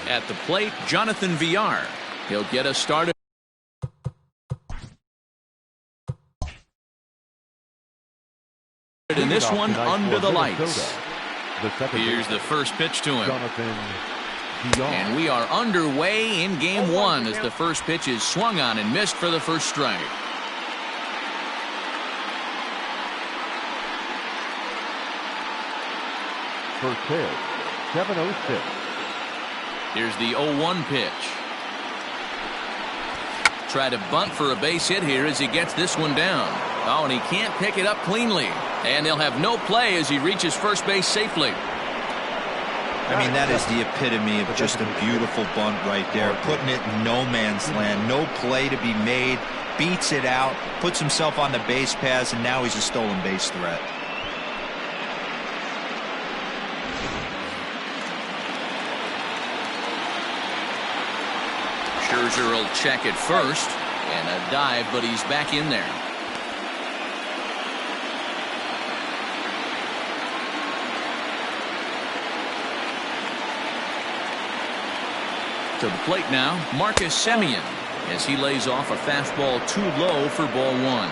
At the plate, Jonathan VR. He'll get us started. In this one, under the lights. Here's the first pitch to him. And we are underway in game one as the first pitch is swung on and missed for the first strike. First pitch, 7-0-6. Here's the 0-1 pitch. Try to bunt for a base hit here as he gets this one down. Oh, and he can't pick it up cleanly. And they'll have no play as he reaches first base safely. I mean, that is the epitome of just a beautiful bunt right there. Putting it in no man's land. No play to be made. Beats it out. Puts himself on the base paths, and now he's a stolen base threat. Scherzer will check at first. And a dive, but he's back in there. To the plate now, Marcus Semien, as he lays off a fastball too low for ball one.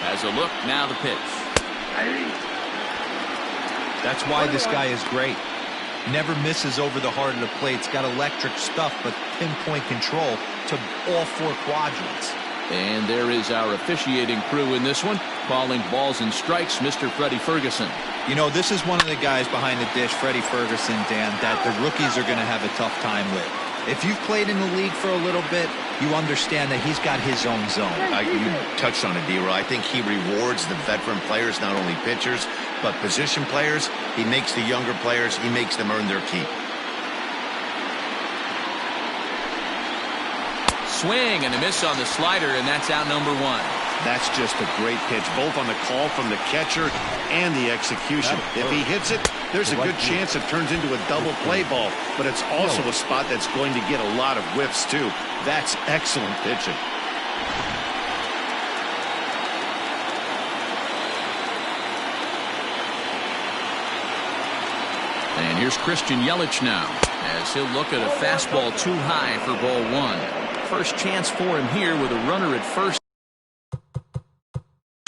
As a look, now the pitch. That's why this guy is great. Never misses over the heart of the plate. It's got electric stuff, but pinpoint control to all four quadrants. And there is our officiating crew in this one, calling balls and strikes, Mr. Freddie Ferguson. You know, this is one of the guys behind the dish, Freddie Ferguson, Dan, that the rookies are going to have a tough time with. If you've played in the league for a little bit, you understand that he's got his own zone. You touched on it, D-Roy. I think he rewards the veteran players, not only pitchers, but position players. He makes the younger players, he makes them earn their keep. Swing and a miss on the slider, and that's out number one. That's just a great pitch, both on the call from the catcher and the execution. If he hits it, there's a good chance it turns into a double play ball, but it's also a spot that's going to get a lot of whiffs, too. That's excellent pitching. And here's Christian Yelich now, as he'll look at a fastball too high for ball one. First chance for him here with a runner at first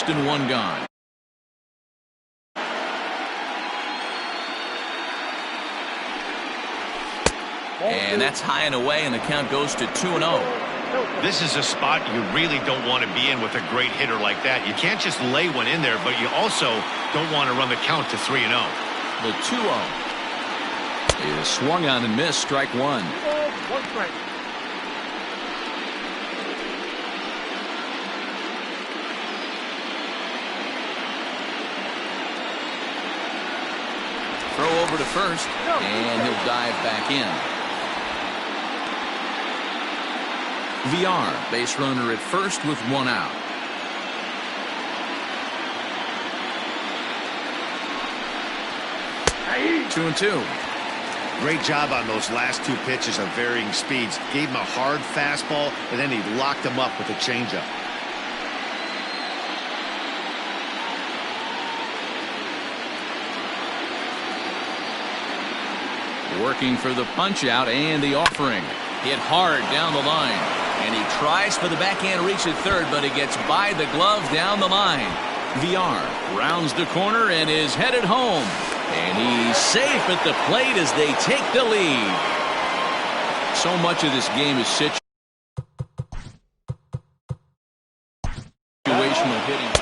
and one gone. And that's high and away, and the count goes to 2-0. This is a spot you really don't want to be in with a great hitter like that. You can't just lay one in there, but you also don't want to run the count to 3-0. The 2-0 is swung on and missed, strike one. One strike. Throw over to first, and he'll dive back in. VR, base runner at first with one out. Two and two. Great job on those last two pitches of varying speeds. Gave him a hard fastball, and then he locked him up with a changeup. Working for the punch out and the offering. Hit hard down the line. And he tries for the backhand reach at third, but he gets by the glove down the line. VR rounds the corner and is headed home. And he's safe at the plate as they take the lead. So much of this game is situational hitting.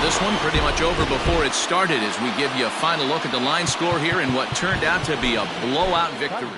This one pretty much over before it started as we give you a final look at the line score here in what turned out to be a blowout victory.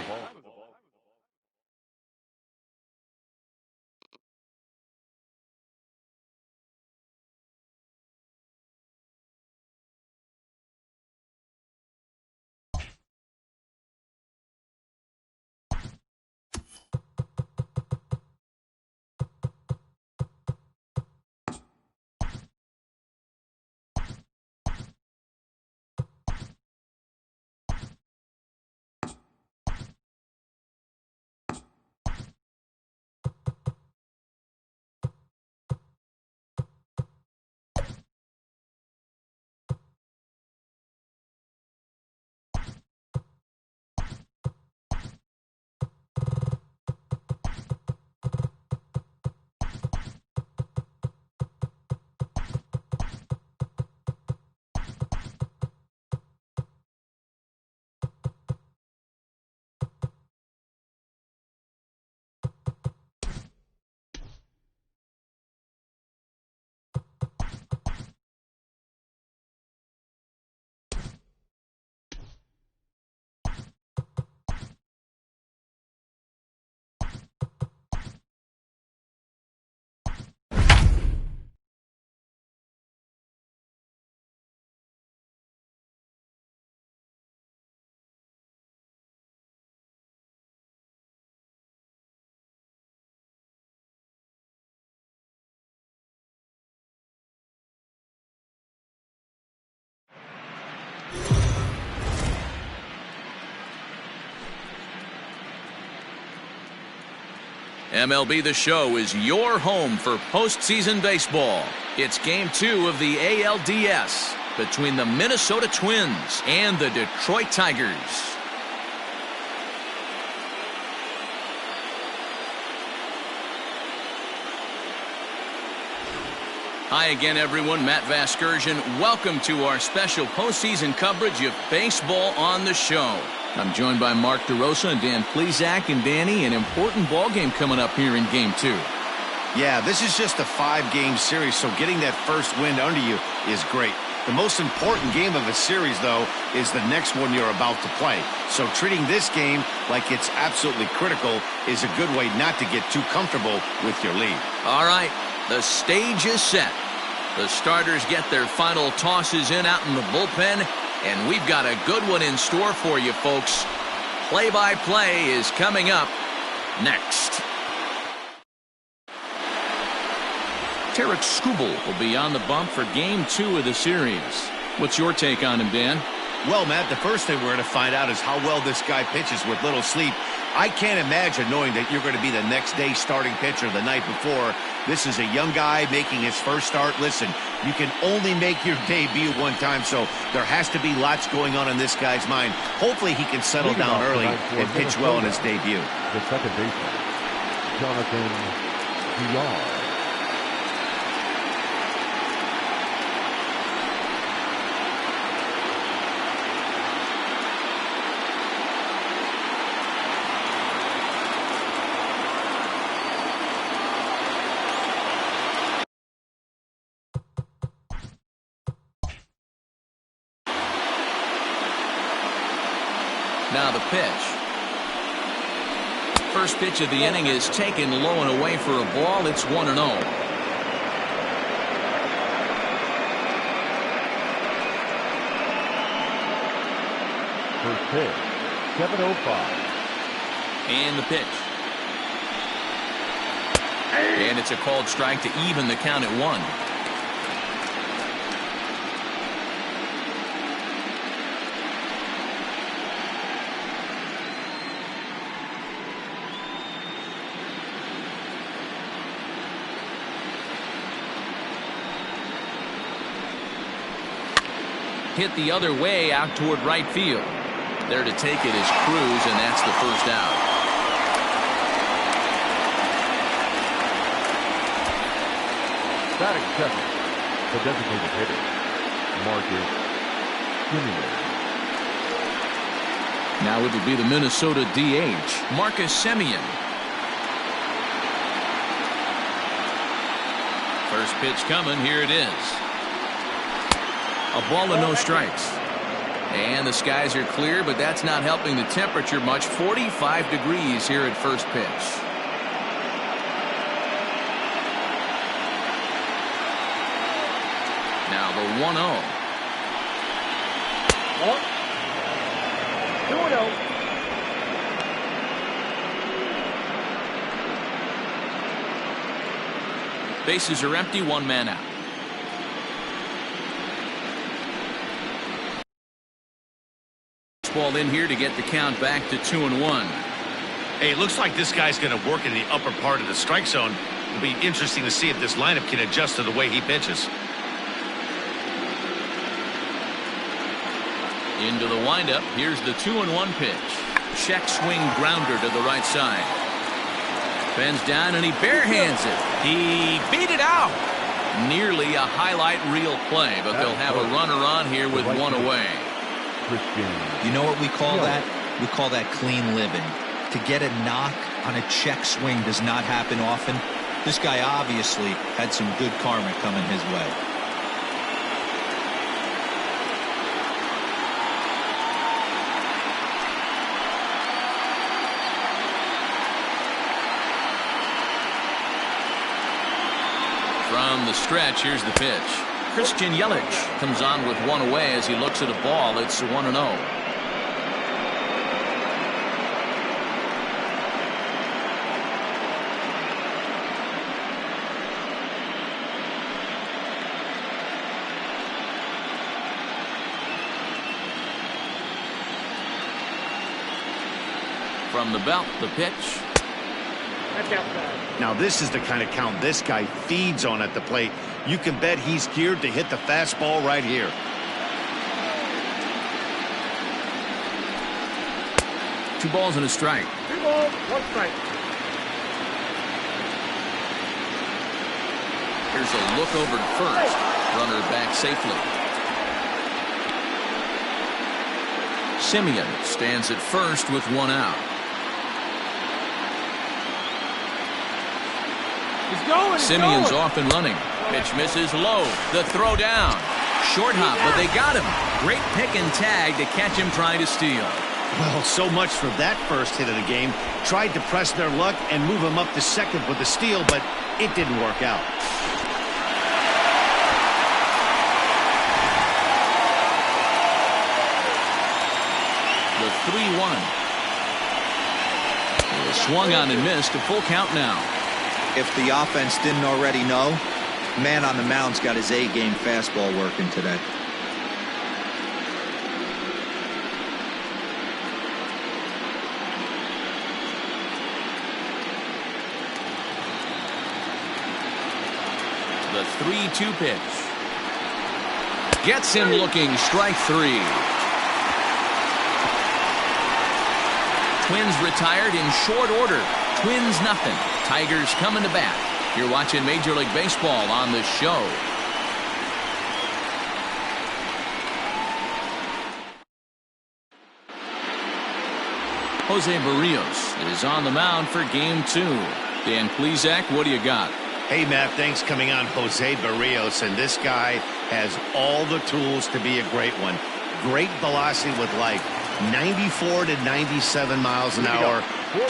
MLB The Show is your home for postseason baseball. It's Game 2 of the ALDS between the Minnesota Twins and the Detroit Tigers. Hi again, everyone. Matt Vasgersian. Welcome to our special postseason coverage of baseball on the show. I'm joined by Mark DeRosa and Dan Plesac. And Danny, an important ball game coming up here in Game 2. Yeah, this is just a 5-game series, so getting that first win under you is great. The most important game of a series, though, is the next one you're about to play. So treating this game like it's absolutely critical is a good way not to get too comfortable with your lead. All right, the stage is set. The starters get their final tosses in out in the bullpen, and we've got a good one in store for you, folks. Play-by-play is coming up next. Tarek Skubal will be on the bump for Game 2 of the series. What's your take on him, Dan? Well, Matt, the first thing we're going to find out is how well this guy pitches with little sleep. I can't imagine knowing that you're going to be the next day starting pitcher the night before. This is a young guy making his first start. Listen, you can only make your debut one time, so there has to be lots going on in this guy's mind. Hopefully he can settle down early and pitch well in his debut. The second baseman, Jonathan VR. Now the pitch. First pitch of the inning is taken low and away for a ball. It's 1-0. first pitch. 7:05. And the pitch. And it's a called strike to even the count at 1. Hit the other way out toward right field. There to take it is Cruz, and that's the first out. Batting second, the designated hitter, Marcus Semien. Now it'll be the Minnesota DH, Marcus Semien. First pitch coming. Here it is. A ball and no strikes. And the skies are clear, but that's not helping the temperature much. 45 degrees here at first pitch. Now the 1-0. 2-0. Bases are empty, 1 man out. Ball in here to get the count back to 2-1. Hey, it looks like this guy's going to work in the upper part of the strike zone. It'll be interesting to see if this lineup can adjust to the way he pitches. Into the windup. Here's the 2-1 pitch. Check swing grounder to the right side. Bends down and he barehands it. He beat it out. Nearly a highlight reel play, but they'll have a runner on here with 1 away. You know what we call that? We call that clean living. To get a knock on a check swing does not happen often. This guy obviously had some good karma coming his way. From the stretch, here's the pitch. Christian Yelich comes on with 1 away as he looks at a ball. It's 1-0. From the belt, the pitch. Now this is the kind of count this guy feeds on at the plate. You can bet he's geared to hit the fastball right here. Two balls and a strike. 2 balls, 1 strike. Here's a look over to first. Runner back safely. Semien stands at first with 1 out. Simeon's off and running. Pitch misses low. The throw down. Short hop, but they got him. Great pick and tag to catch him trying to steal. Well, so much for that first hit of the game. Tried to press their luck and move him up to second with the steal, but it didn't work out. The 3-1. Swung on and missed. A full count now. If the offense didn't already know, man on the mound's got his A-game fastball working today. The 3-2 pitch. Gets him looking. Strike 3. Twins retired in short order. Twins nothing. Tigers coming to bat. You're watching Major League Baseball on the show. Jose Barrios is on the mound for game 2. Dan Plesac, what do you got? Hey, Matt, thanks. Coming on, Jose Barrios, and this guy has all the tools to be a great one. Great velocity with like 94 to 97 miles an hour.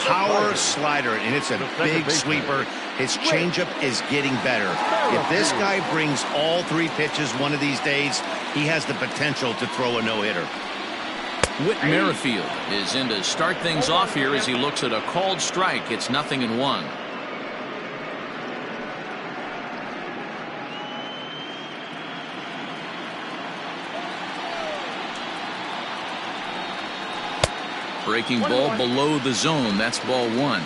Power slider, and it's a big sweeper. His changeup is getting better. If this guy brings all 3 pitches one of these days, he has the potential to throw a no-hitter. Whit Merrifield is in to start things off here as he looks at a called strike. It's 0-1. Breaking ball below the zone. That's ball 1.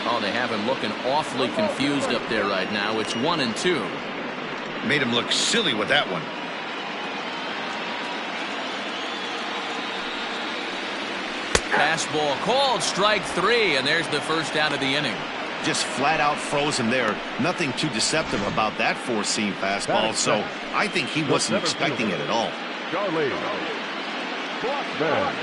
Oh, they have him looking awfully confused up there right now. It's 1-2. Made him look silly with that one. Fastball called, strike 3, and there's the first out of the inning. Just flat out froze him there. Nothing too deceptive about that four-seam fastball, so I think he wasn't expecting it at all. Charlie Blackman.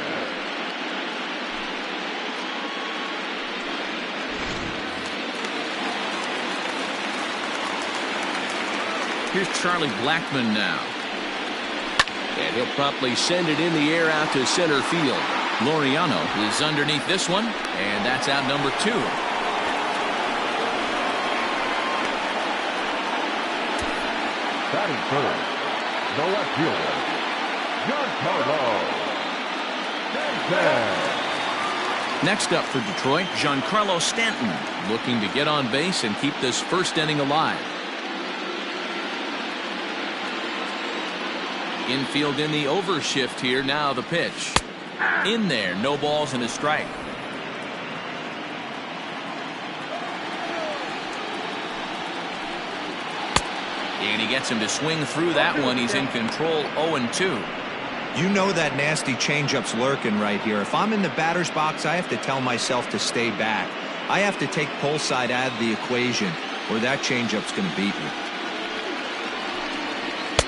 Here's Charlie Blackman now. And he'll promptly send it in the air out to center field. Laureano is underneath this one, and that's out number 2. Batting first, the left fielder, Giancarlo Stanton. Next up for Detroit, Giancarlo Stanton, looking to get on base and keep this first inning alive. Infield in the overshift here. Now the pitch. In there, no balls and a strike. And he gets him to swing through that one. He's in control. 0-2. You know that nasty changeup's lurking right here. If I'm in the batter's box, I have to tell myself to stay back. I have to take pull side out of the equation, or that changeup's going to beat me.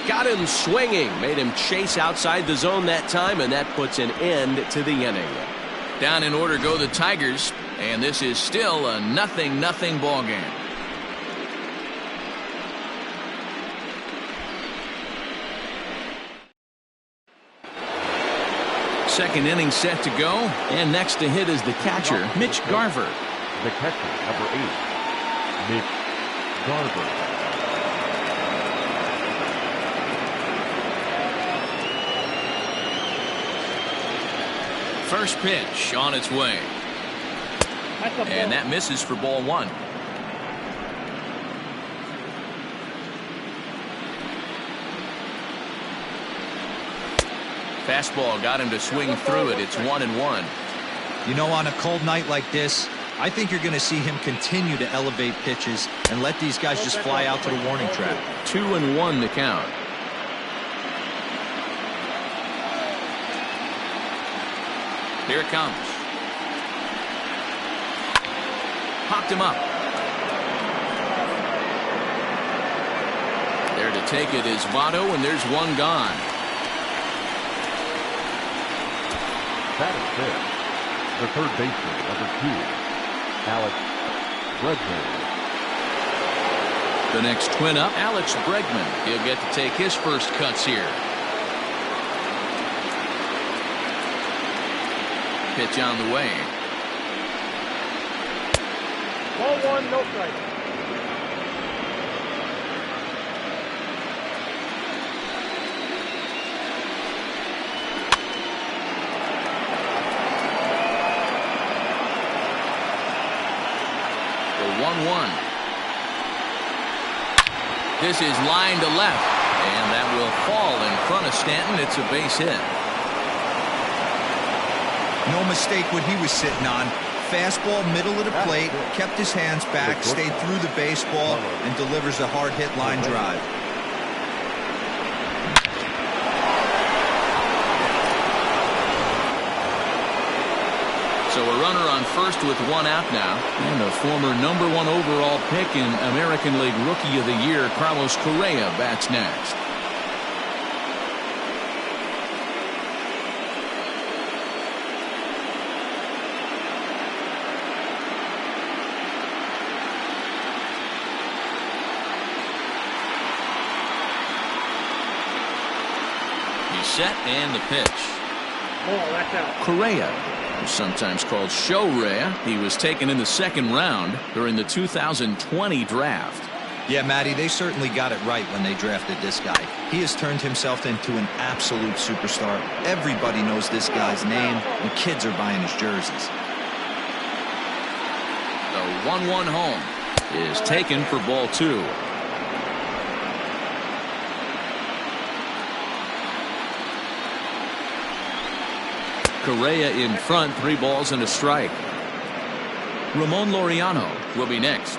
Got him swinging, made him chase outside the zone that time, and that puts an end to the inning. Down in order go the Tigers, and this is still a 0-0 ball game. Second inning set to go, and next to hit is the catcher, Mitch Garver. The catcher, number 8, Mitch Garver. First pitch on its way. And that misses for ball 1. Fastball got him to swing through it. It's 1-1. You know, on a cold night like this, I think you're going to see him continue to elevate pitches and let these guys just fly out to the warning track. 2-1 the count. Here it comes. Popped him up. There to take it is Votto, and there's one gone. That is fair. The third baseman, number 2, Alex Bregman. The next twin up, Alex Bregman. He'll get to take his first cuts here. Pitch on the way. Ball 1, no strike. The 1-1. This is line to left, and that will fall in front of Stanton. It's a base hit. No mistake what he was sitting on. Fastball, middle of the plate, kept his hands back, stayed through the baseball, and delivers a hard hit line drive. So a runner on first with one out now. And a former number 1 overall pick in American League Rookie of the Year, Carlos Correa, bats next. Set and the pitch. That's out. Correa, sometimes called Show Rea, he was taken in the second round during the 2020 draft. Yeah, Matty, they certainly got it right when they drafted this guy. He has turned himself into an absolute superstar. Everybody knows this guy's name, and kids are buying his jerseys. The 1-1 home is taken for ball 2. Correa in front, 3 balls and a strike. Ramon Laureano will be next.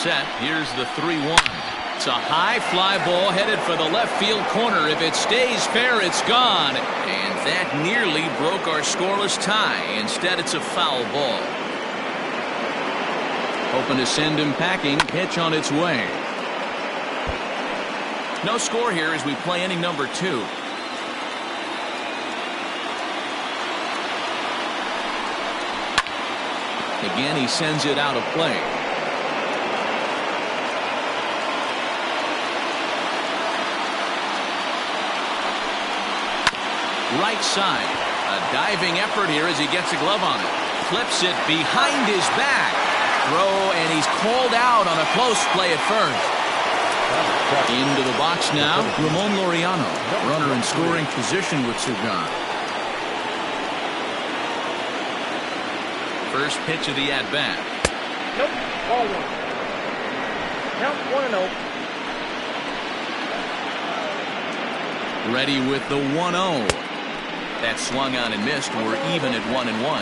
Set. Here's the 3-1. It's a high fly ball headed for the left field corner. If it stays fair, it's gone. And that nearly broke our scoreless tie. Instead, it's a foul ball. Hoping to send him packing. Pitch on its way. No score here as we play inning number 2. Again, he sends it out of play. Right side. A diving effort here as he gets a glove on it. Flips it behind his back. Throw, and he's called out on a close play at first. Into the box now, Ramon Laureano. Runner in scoring position with Sugan. First pitch of the at-bat. Nope. Ball 1. Count 1-0. Ready with the 1-0. That swung on and missed. We're even at 1-1.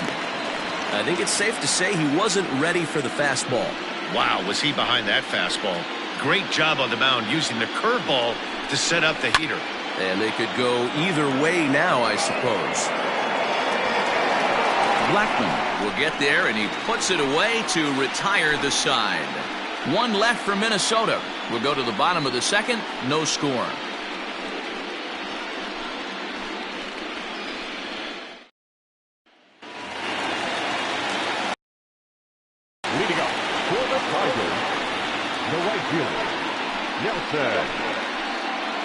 I think it's safe to say he wasn't ready for the fastball. Wow, was he behind that fastball. Great job on the mound using the curveball to set up the heater. And they could go either way now, I suppose. Blackman will get there, and he puts it away to retire the side. 1 left for Minnesota. We'll go to the bottom of the 2nd. No score. Leading up for the Tigers, the right fielder, Nelson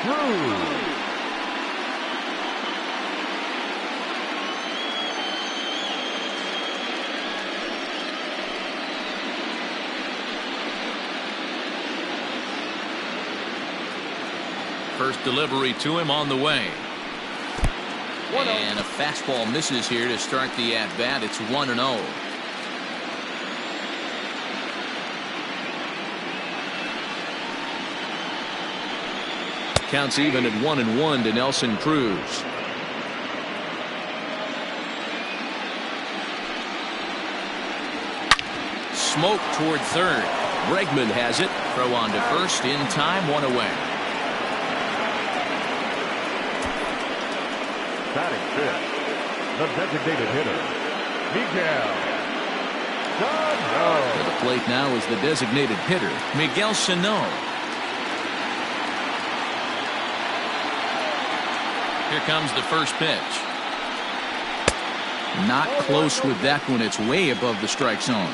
Cruz. First delivery to him on the way. And a fastball misses here to start the at-bat. It's 1-0. Counts even at 1-1 to Nelson Cruz. Smoke toward third. Bregman has it. Throw on to first in time. 1 away. Batting fifth, the designated hitter, Miguel Sano. To the plate now is the designated hitter, Miguel Sano. Here comes the first pitch. Not close with that one. It's way above the strike zone.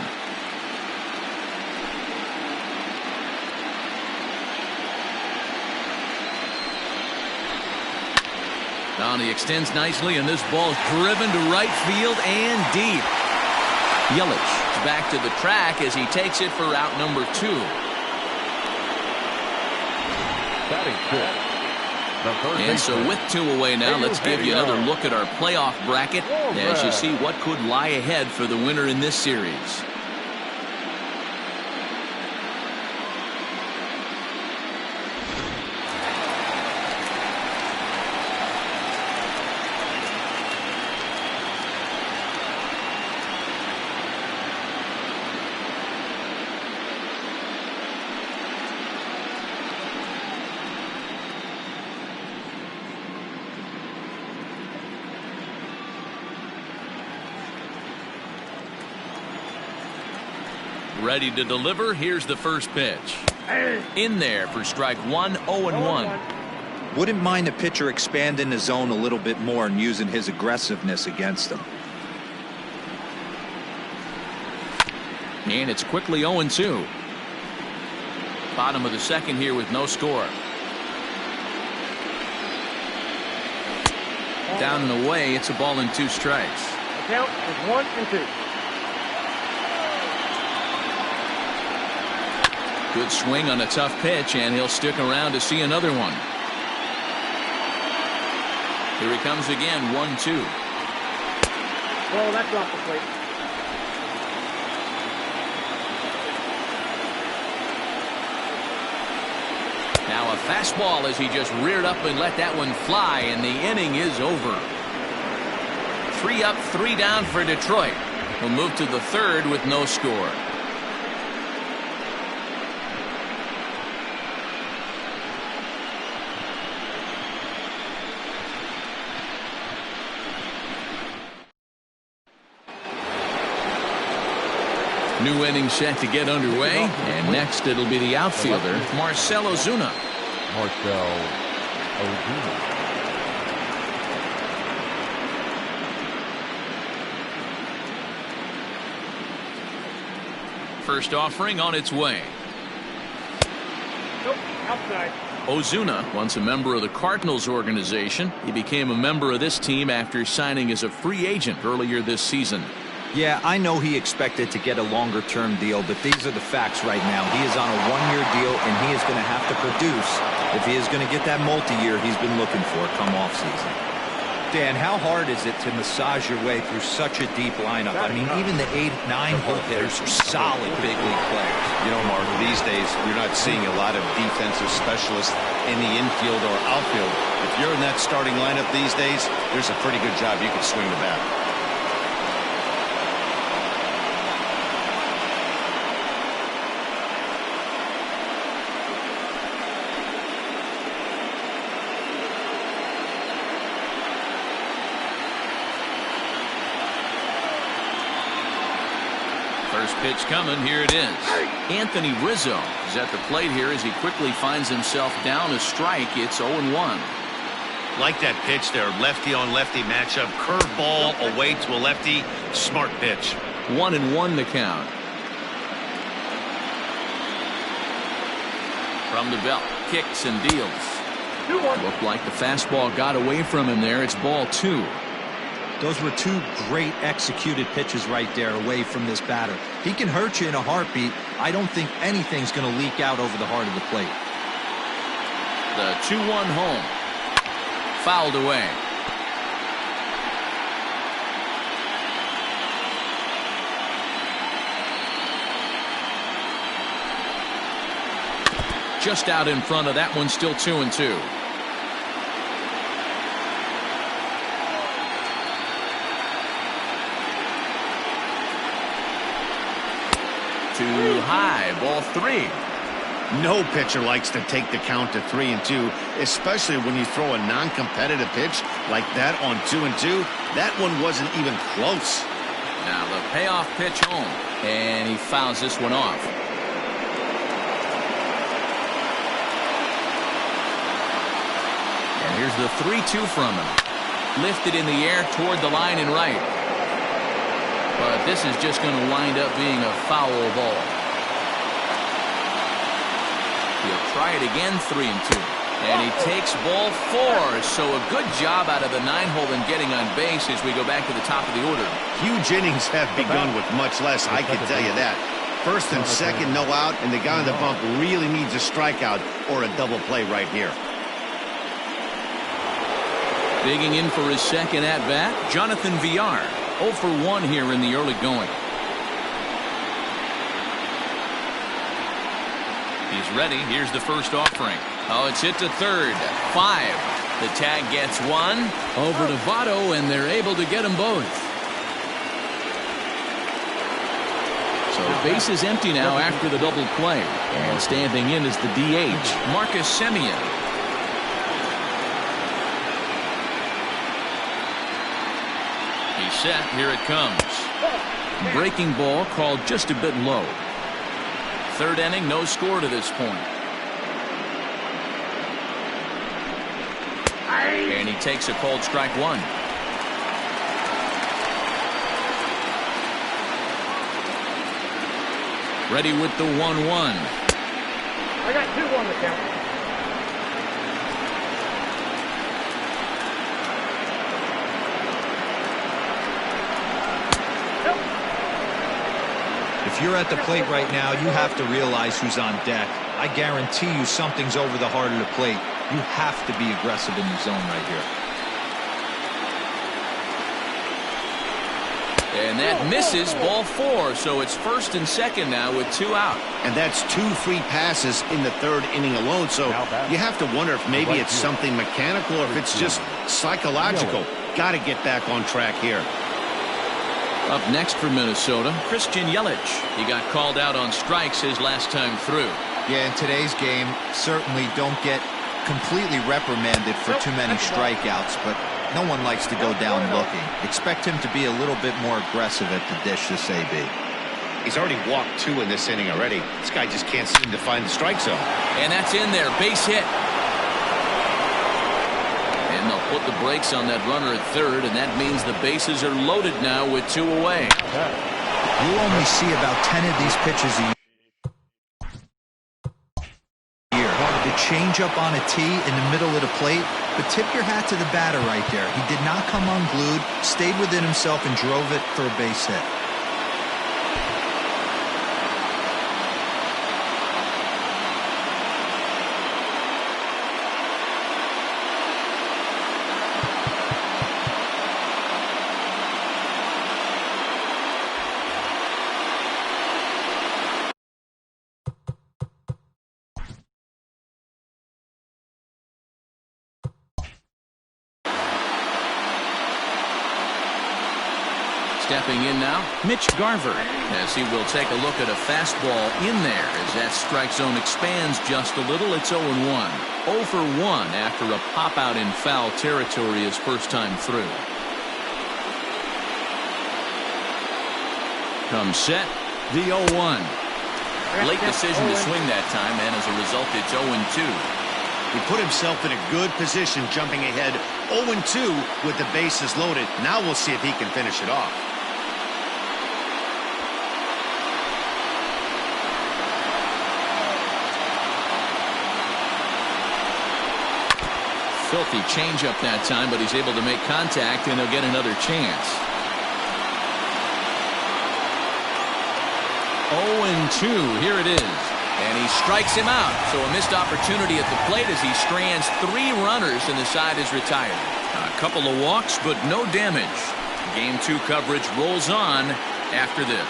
He extends nicely, and this ball is driven to right field and deep. Yelich is back to the track as he takes it for out number 2. Batting fifth, the third And so with 2 away now, let's give you another look at our playoff bracket as you see what could lie ahead for the winner in this series. Ready to deliver. Here's the first pitch. In there for strike 1, 0-1. Wouldn't mind the pitcher expanding the zone a little bit more and using his aggressiveness against them. And it's quickly 0-2. Bottom of the 2nd here with no score. Down and away. It's a ball and 2 strikes. count is 1 and 2. Good swing on a tough pitch, and he'll stick around to see another one. Here he comes again, 1-2. Well, that's off the plate. Now a fastball as he just reared up and let that one fly, and the inning is over. 3 up, 3 down for Detroit. We'll move to the third with no score. New inning set to get underway, and next it'll be the outfielder, Marcell Ozuna. Marcell Ozuna. First offering on its way. Nope, outside. Ozuna, once a member of the Cardinals organization, he became a member of this team after signing as a free agent earlier this season. Yeah, I know he expected to get a longer-term deal, but these are the facts right now. He is on a 1-year deal, and he is going to have to produce if he is going to get that multi-year he's been looking for come off-season. Dan, how hard is it to massage your way through such a deep lineup? I mean, even the 8, 9 hole hitters are solid big league players. You know, Mark, these days you're not seeing a lot of defensive specialists in the infield or outfield. If you're in that starting lineup these days, there's a pretty good job you can swing the bat. First pitch coming, here it is. Anthony Rizzo is at the plate here as he quickly finds himself down a strike. It's 0-1. Like that pitch there, lefty on lefty matchup, curveball away to a lefty, smart pitch. 1-1 the count. From the belt, kicks and deals. 2-1. Looked like the fastball got away from him there. It's ball 2. Those were 2 great executed pitches right there away from this batter. He can hurt you in a heartbeat. I don't think anything's going to leak out over the heart of the plate. The 2-1 home. Fouled away. Just out in front of that one, still 2-2. Too high, ball 3. No pitcher likes to take the count to 3-2, especially when you throw a non-competitive pitch like that on 2-2. That one wasn't even close. Now the payoff pitch home, and he fouls this one off. And here's the 3-2 from him. Lifted in the air toward the line and right. But this is just going to wind up being a foul ball. He'll try it again, 3-2. And he takes ball 4. So a good job out of the 9-hole in getting on base as we go back to the top of the order. Huge innings have begun with much less, I can tell you that. First and second, no out, and the guy on the bump really needs a strikeout or a double play right here. Digging in for his second at-bat, Jonathan Villar. 0 for 1 here in the early going. He's ready. Here's the first offering. Oh, it's hit to third. 5. The tag gets 1 over to Votto, and they're able to get them both. So base is empty now after the double play. And standing in is the DH, Marcus Semien. Set, here it comes. Breaking ball called just a bit low. Third inning, no score to this point. And he takes a called strike 1. Ready with the 1-1. I got 2-1 to count. If you're at the plate right now, you have to realize who's on deck. I guarantee you something's over the heart of the plate. You have to be aggressive in the zone right here. And that misses, ball 4. So it's first and second now with 2 out. And that's 2 free passes in the 3rd inning alone. So you have to wonder if maybe it's something mechanical or if it's just psychological. Got to get back on track here. Up next for Minnesota, Christian Yelich. He got called out on strikes his last time through. Yeah, in today's game, certainly don't get completely reprimanded for too many strikeouts, but no one likes to go down looking. Expect him to be a little bit more aggressive at the dish this AB. He's already walked 2 in this inning already. This guy just can't seem to find the strike zone. And that's in there, base hit. And they'll put the brakes on that runner at 3rd, and that means the bases are loaded now with 2 away. You only see about 10 of these pitches a year. The change up on a tee in the middle of the plate, but tip your hat to the batter right there. He did not come unglued, stayed within himself, and drove it for a base hit. Stepping in now, Mitch Garver, as he will take a look at a fastball in there as that strike zone expands just a little. It's 0-1. 0 for 1 after a pop-out in foul territory his first time through. Comes set, the 0-1. Late decision to swing that time, and as a result, it's 0-2. He put himself in a good position jumping ahead 0-2 with the bases loaded. Now we'll see if he can finish it off. Filthy changeup that time, but he's able to make contact, and he'll get another chance. 0-2, here it is. And he strikes him out. So a missed opportunity at the plate as he strands 3 runners, and the side is retired. A couple of walks, but no damage. Game 2 coverage rolls on after this.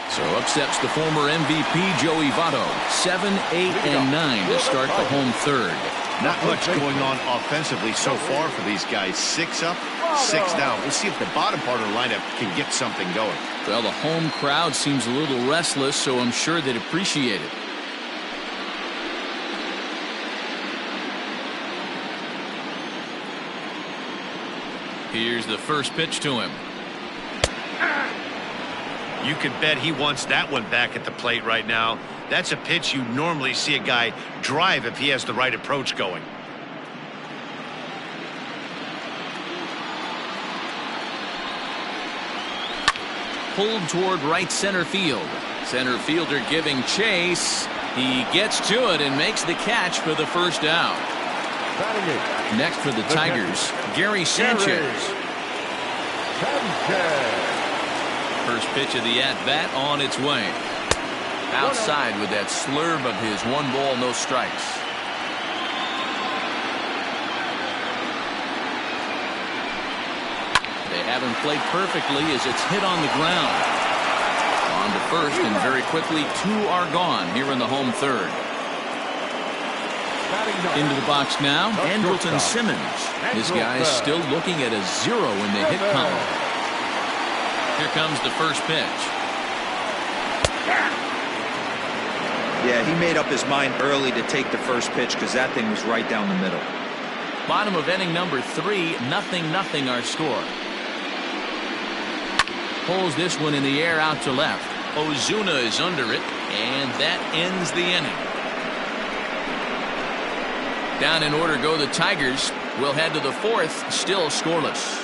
So up steps the former MVP Joey Votto. 7, 8, and 9 to start the home 3rd. Not much going on offensively so far for these guys. 6 up, 6 down. We'll see if the bottom part of the lineup can get something going. Well, the home crowd seems a little restless, so I'm sure they'd appreciate it. Here's the first pitch to him. You can bet he wants that one back at the plate right now. That's a pitch you normally see a guy drive if he has the right approach going. Pulled toward right center field. Center fielder giving chase. He gets to it and makes the catch for the first out. Next for the Tigers, Gary Sanchez. First pitch of the at-bat on its way. Outside with that slurve of his 1 ball, no strikes. They haven't played perfectly as it's hit on the ground. On to first, and very quickly 2 are gone here in the home 3rd. Into the box now, Andrelton Simmons. This guy's still looking at a 0 in the hit column. Here comes the first pitch. Yeah, he made up his mind early to take the first pitch because that thing was right down the middle. Bottom of inning number 3, 0-0 our score. Pulls this one in the air out to left. Ozuna is under it, and that ends the inning. Down in order go the Tigers. We'll head to the 4th, still scoreless.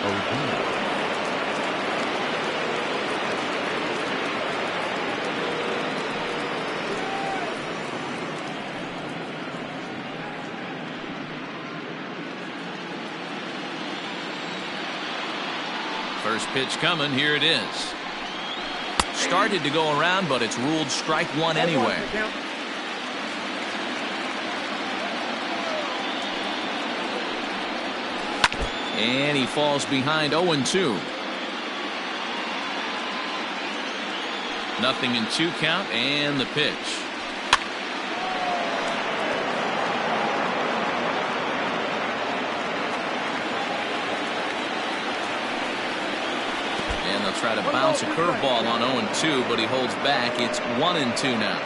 O'Dean. First pitch coming. Here it is. Started to go around, but it's ruled strike one anyway. And he falls behind 0-2. Nothing in 2 count, and the pitch. And they'll try to bounce a curveball on 0-2, but he holds back. It's 1-2 now.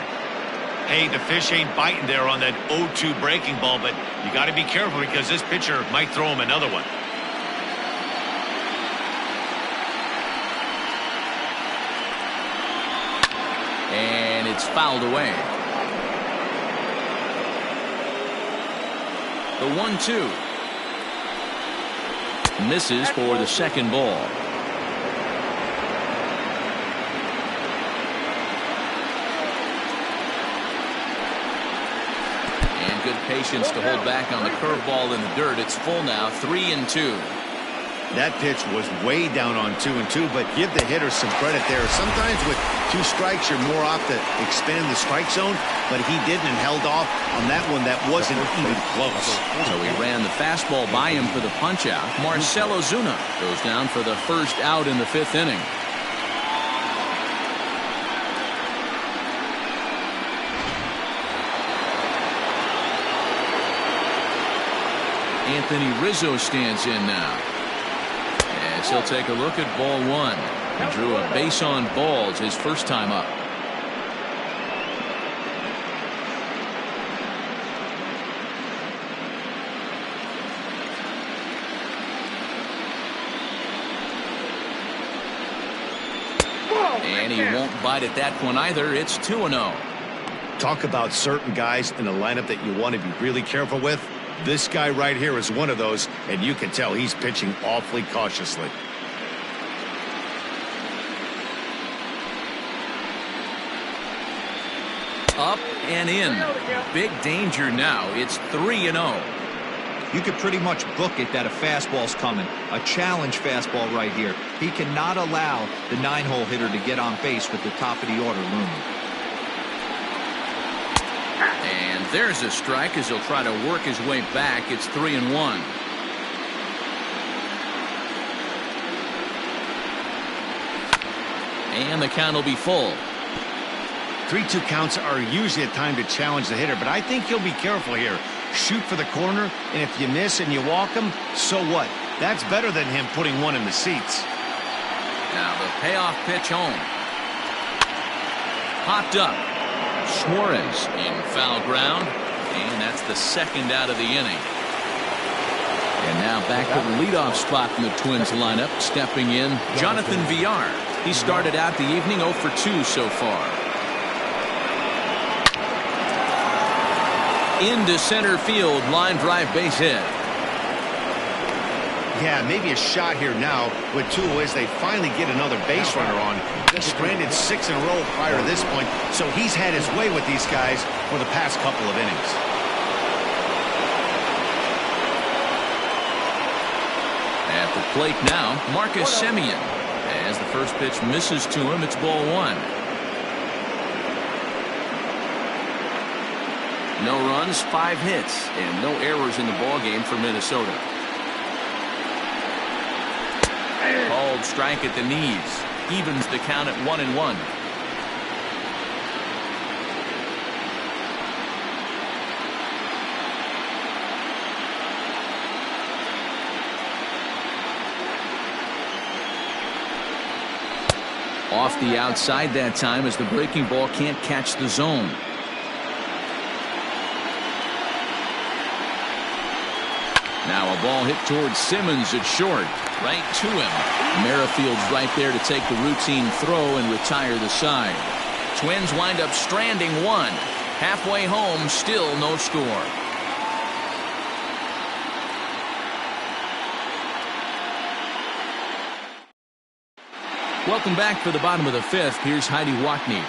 Hey, the fish ain't biting there on that 0-2 breaking ball, but you got to be careful because this pitcher might throw him another one. And it's fouled away. The 1-2. Misses for the second ball. And good patience to hold back on the curveball in the dirt. It's full now, 3-2. That pitch was way down on 2-2, but give the hitter some credit there. Sometimes with 2 strikes, you're more off to expand the strike zone, but he didn't and held off on that one that wasn't even close. So he ran the fastball by him for the punch out. Marcell Ozuna goes down for the first out in the 5th inning. Anthony Rizzo stands in now. As he'll take a look at ball 1. He drew a base on balls his first time up. And he won't bite at that one either. It's 2-0. Talk about certain guys in a lineup that you want to be really careful with. This guy right here is one of those, and you can tell he's pitching awfully cautiously. Up and in. Big danger now. It's 3-0. You could pretty much book it that a fastball's coming. A challenge fastball right here. He cannot allow the 9-hole hitter to get on base with the top of the order looming. And there's a strike as he'll try to work his way back. It's 3-1. And the count will be full. 3-2 counts are usually a time to challenge the hitter, but I think he'll be careful here. Shoot for the corner, and if you miss and you walk him, so what? That's better than him putting one in the seats. Now the payoff pitch home. Popped up. Suarez in foul ground, and that's the second out of the inning. And now back to the leadoff spot in the Twins lineup, stepping in Jonathan Villar. He started out the evening 0 for 2 so far. Into center field, line drive base hit. Yeah, maybe a shot here now with 2 as they finally get another base runner on. Just stranded 6 in a row prior to this point, so he's had his way with these guys for the past couple of innings. At the plate now, Marcus Semien. As the first pitch misses to him, it's ball 1. No runs, 5 hits, and no errors in the ballgame for Minnesota. Called strike at the knees. Evens the count at 1-1. Off the outside that time as the breaking ball can't catch the zone. Now a ball hit towards Simmons at short. Right to him. Merrifield's right there to take the routine throw and retire the side. Twins wind up stranding 1. Halfway home, still no score. Welcome back for the bottom of the fifth. Here's Heidi Watney.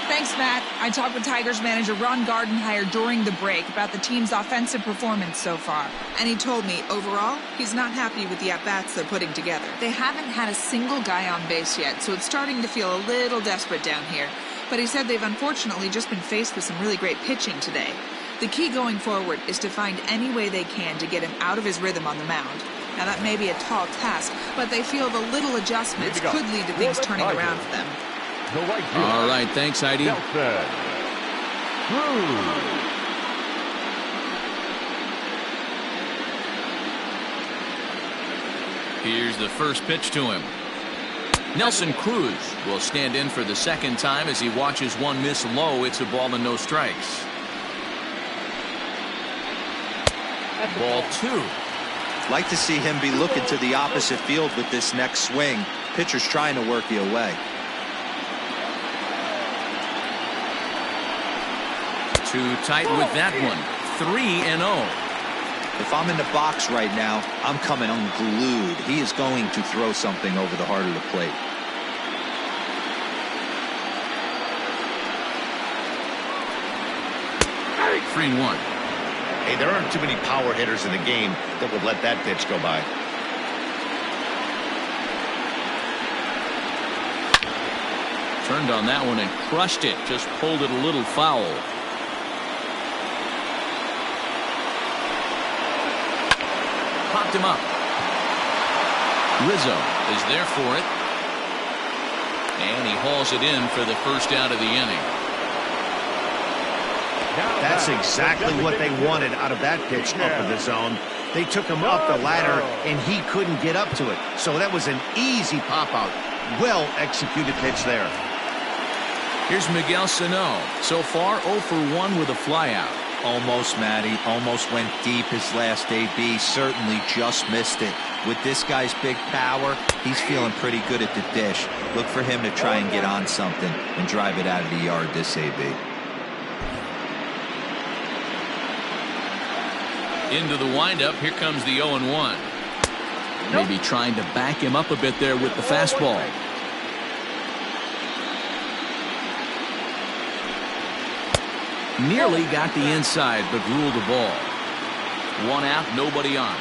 Thanks, Matt. I talked with Tigers manager Ron Gardenhire during the break about the team's offensive performance so far. And he told me, overall, he's not happy with the at-bats they're putting together. They haven't had a single guy on base yet, so it's starting to feel a little desperate down here. But he said they've unfortunately just been faced with some really great pitching today. The key going forward is to find any way they can to get him out of his rhythm on the mound. Now, that may be a tall task, but they feel the little adjustments could lead to things turning around for them. All right, thanks, Heidi. Here's the first pitch to him. Nelson Cruz will stand in for the second time as he watches one miss low. It's a ball and no strikes. Ball two. Like to see him be looking to the opposite field with this next swing. Pitcher's trying to work you away. Too tight with that one. 3-0. If I'm in the box right now, I'm coming unglued. He is going to throw something over the heart of the plate. Three and one. Hey, there aren't too many power hitters in the game that would let that pitch go by. Turned on that one and crushed it. Just pulled it a little foul. Popped him up. Rizzo is there for it. And he hauls it in for the first out of the inning. That's exactly what they wanted out of that pitch up in the zone. They took him up the ladder, and he couldn't get up to it. So that was an easy pop-out. Well-executed pitch there. Here's Miguel Sano. So far, 0 for 1 with a flyout. Almost, Matty. Almost went deep his last AB. Certainly just missed it. With this guy's big power, he's feeling pretty good at the dish. Look for him to try and get on something and drive it out of the yard this AB. Into the windup. Here comes the 0-1. Maybe trying to back him up a bit there with the fastball. Nearly got the inside, but ruled the ball. One out, nobody on.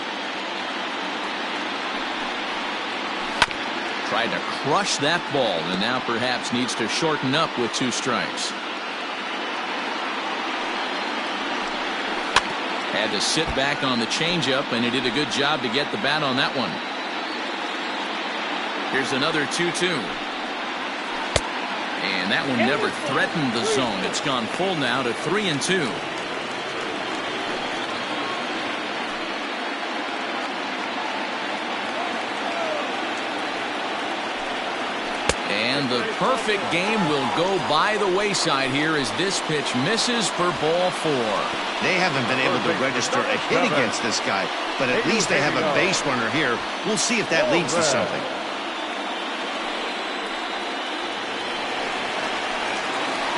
Tried to crush that ball, and now perhaps needs to shorten up with 2 strikes. Had to sit back on the changeup, and he did a good job to get the bat on that one. Here's another 2-2. And that one never threatened the zone. It's gone full now to 3-2. And the perfect game will go by the wayside here as this pitch misses for ball 4. They haven't been able to register a hit against this guy, but at least they have a base runner here. We'll see if that leads to something.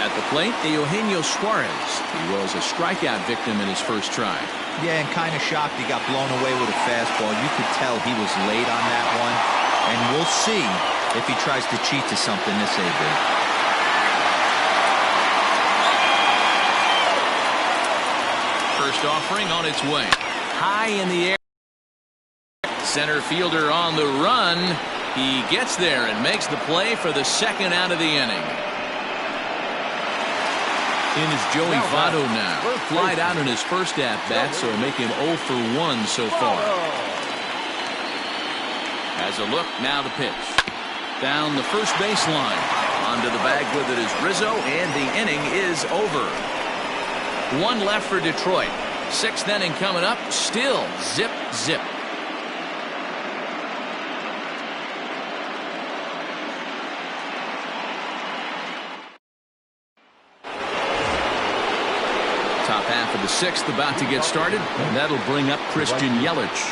At the plate, Eugenio Suarez. He was a strikeout victim in his first try. Yeah, and kind of shocked he got blown away with a fastball. You could tell he was late on that one. And we'll see if he tries to cheat to something this AB. First offering on its way. High in the air. Center fielder on the run. He gets there and makes the play for the second out of the inning. In is Joey Votto now. Flied out in his first at-bat, so make him 0 for 1 so far. Has a look, now the pitch. Down the first baseline. Onto the bag with it is Rizzo, and the inning is over. 1 left for Detroit. 6th inning coming up. Still zip, zip. Top half of the 6th about to get started, and that'll bring up Christian Yelich.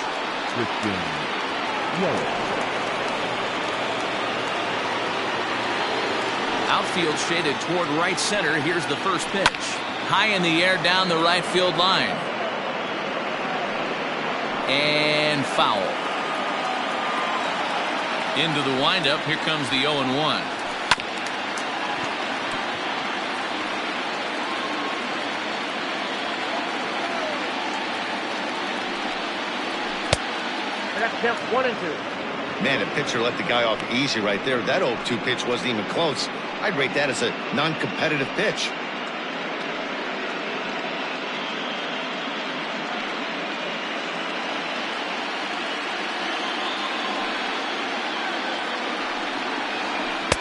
Outfield shaded toward right center. Here's the first pitch. High in the air down the right field line. And foul. Into the windup. Here comes the 0-1. I got count 1 and 2. Man, the pitcher let the guy off easy right there. That 0-2 pitch wasn't even close. I'd rate that as a non-competitive pitch.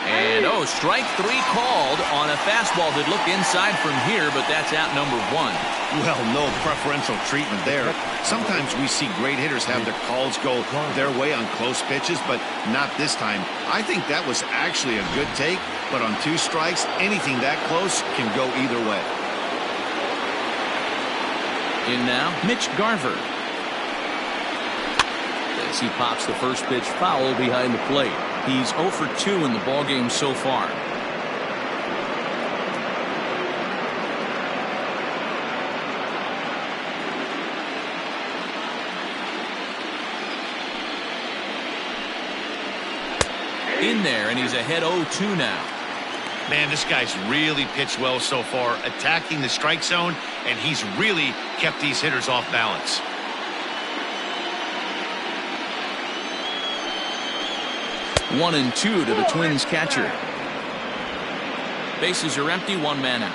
And strike 3 called on a fastball that looked inside from here, but that's out number 1. Well, no preferential treatment there. Sometimes we see great hitters have their calls go their way on close pitches, but not this time. I think that was actually a good take, but on 2 strikes, anything that close can go either way. In now, Mitch Garver. As he pops the first pitch foul behind the plate. He's 0 for 2 in the ballgame so far. In there, and he's ahead 0-2 now. Man, this guy's really pitched well so far, attacking the strike zone, and he's really kept these hitters off balance. One and 2 to the Twins catcher. Bases are empty, 1 man out.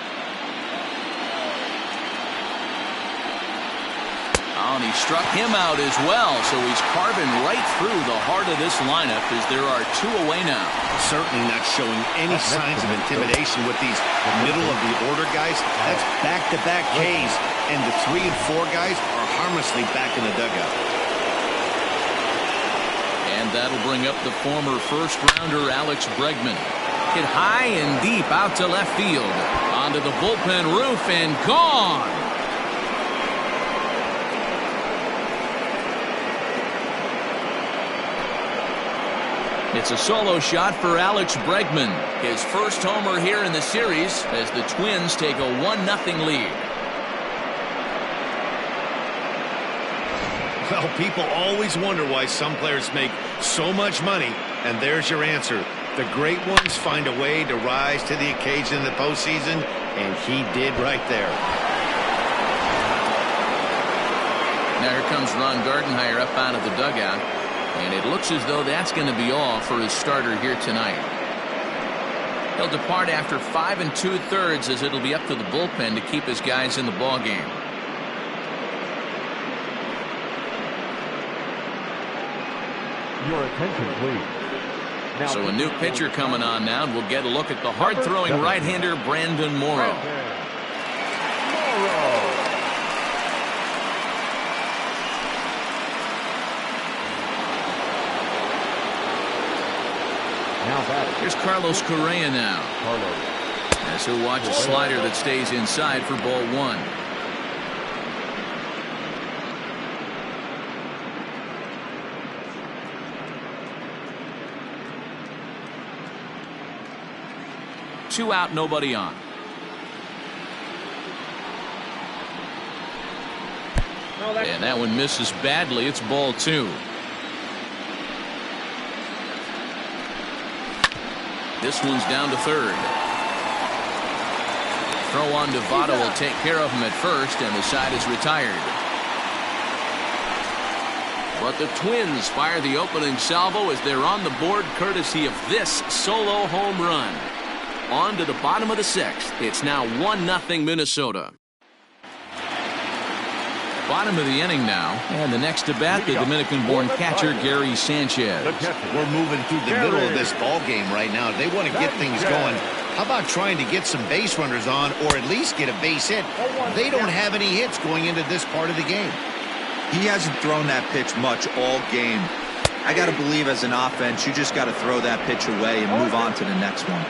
Oh, and he struck him out as well, so he's carving right through the heart of this lineup as there are 2 away now. Certainly not showing any signs of intimidation with these middle of the order guys. That's back-to-back Ks, and the 3 and 4 guys are harmlessly back in the dugout. And that'll bring up the former first-rounder Alex Bregman. Hit high and deep out to left field. Onto the bullpen roof and gone. It's a solo shot for Alex Bregman. His first homer here in the series as the Twins take a 1-0 lead. Well, people always wonder why some players make so much money, and there's your answer. The great ones find a way to rise to the occasion in the postseason, and he did right there. Now here comes Ron Gardenhire up out of the dugout, and it looks as though that's going to be all for his starter here tonight. He'll depart after 5 2/3 as it'll be up to the bullpen to keep his guys in the ballgame. Your attention, please. Now, So a new pitcher coming on now, and we'll get a look at the hard-throwing right-hander Brandon Morrow. Here's Carlos Correa now. As he'll watch a slider that stays inside for ball 1. Two out, nobody on. And that one misses badly. It's ball 2. This one's down to third. Throw on to Votto will take care of him at first, and the side is retired. But the Twins fire the opening salvo as they're on the board courtesy of this solo home run. On to the bottom of the 6th. It's now 1-0 Minnesota. Bottom of the inning now, and the next to bat, the Dominican-born catcher Gary Sanchez. We're moving through the middle of this ball game right now. They want to get things going. How about trying to get some base runners on, or at least get a base hit? They don't have any hits going into this part of the game. He hasn't thrown that pitch much all game. I got to believe as an offense, you just got to throw that pitch away and move on to the next one.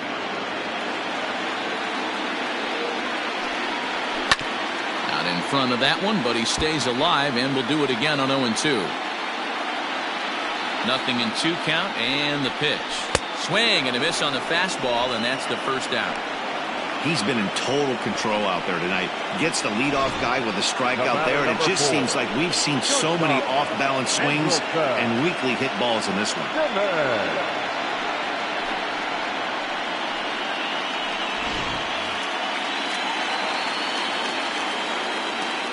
In front of that one, but he stays alive and will do it again on 0-2. 0-2 count, and the pitch. Swing and a miss on the fastball, and that's the first out. He's been in total control out there tonight. Gets the leadoff guy with a strikeout there, and it just seems like we've seen so many off-balance swings and weakly hit balls in this one.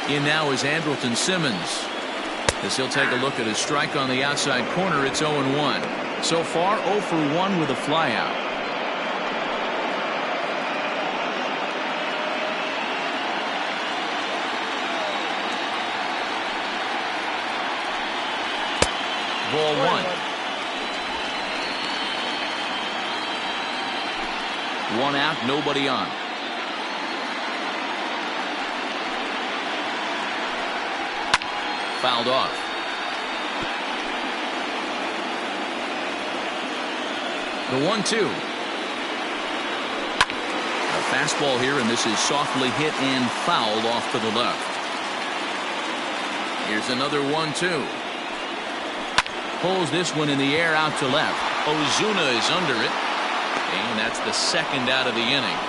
In now is Andrelton Simmons. As he'll take a look at his strike on the outside corner, it's 0-1. So far, 0 for 1 with a flyout. Ball 1. 1 out, nobody on. Fouled off. The 1-2. A fastball here, and this is softly hit and fouled off to the left. Here's another 1-2. Pulls this one in the air out to left. Ozuna is under it, and that's the second out of the inning.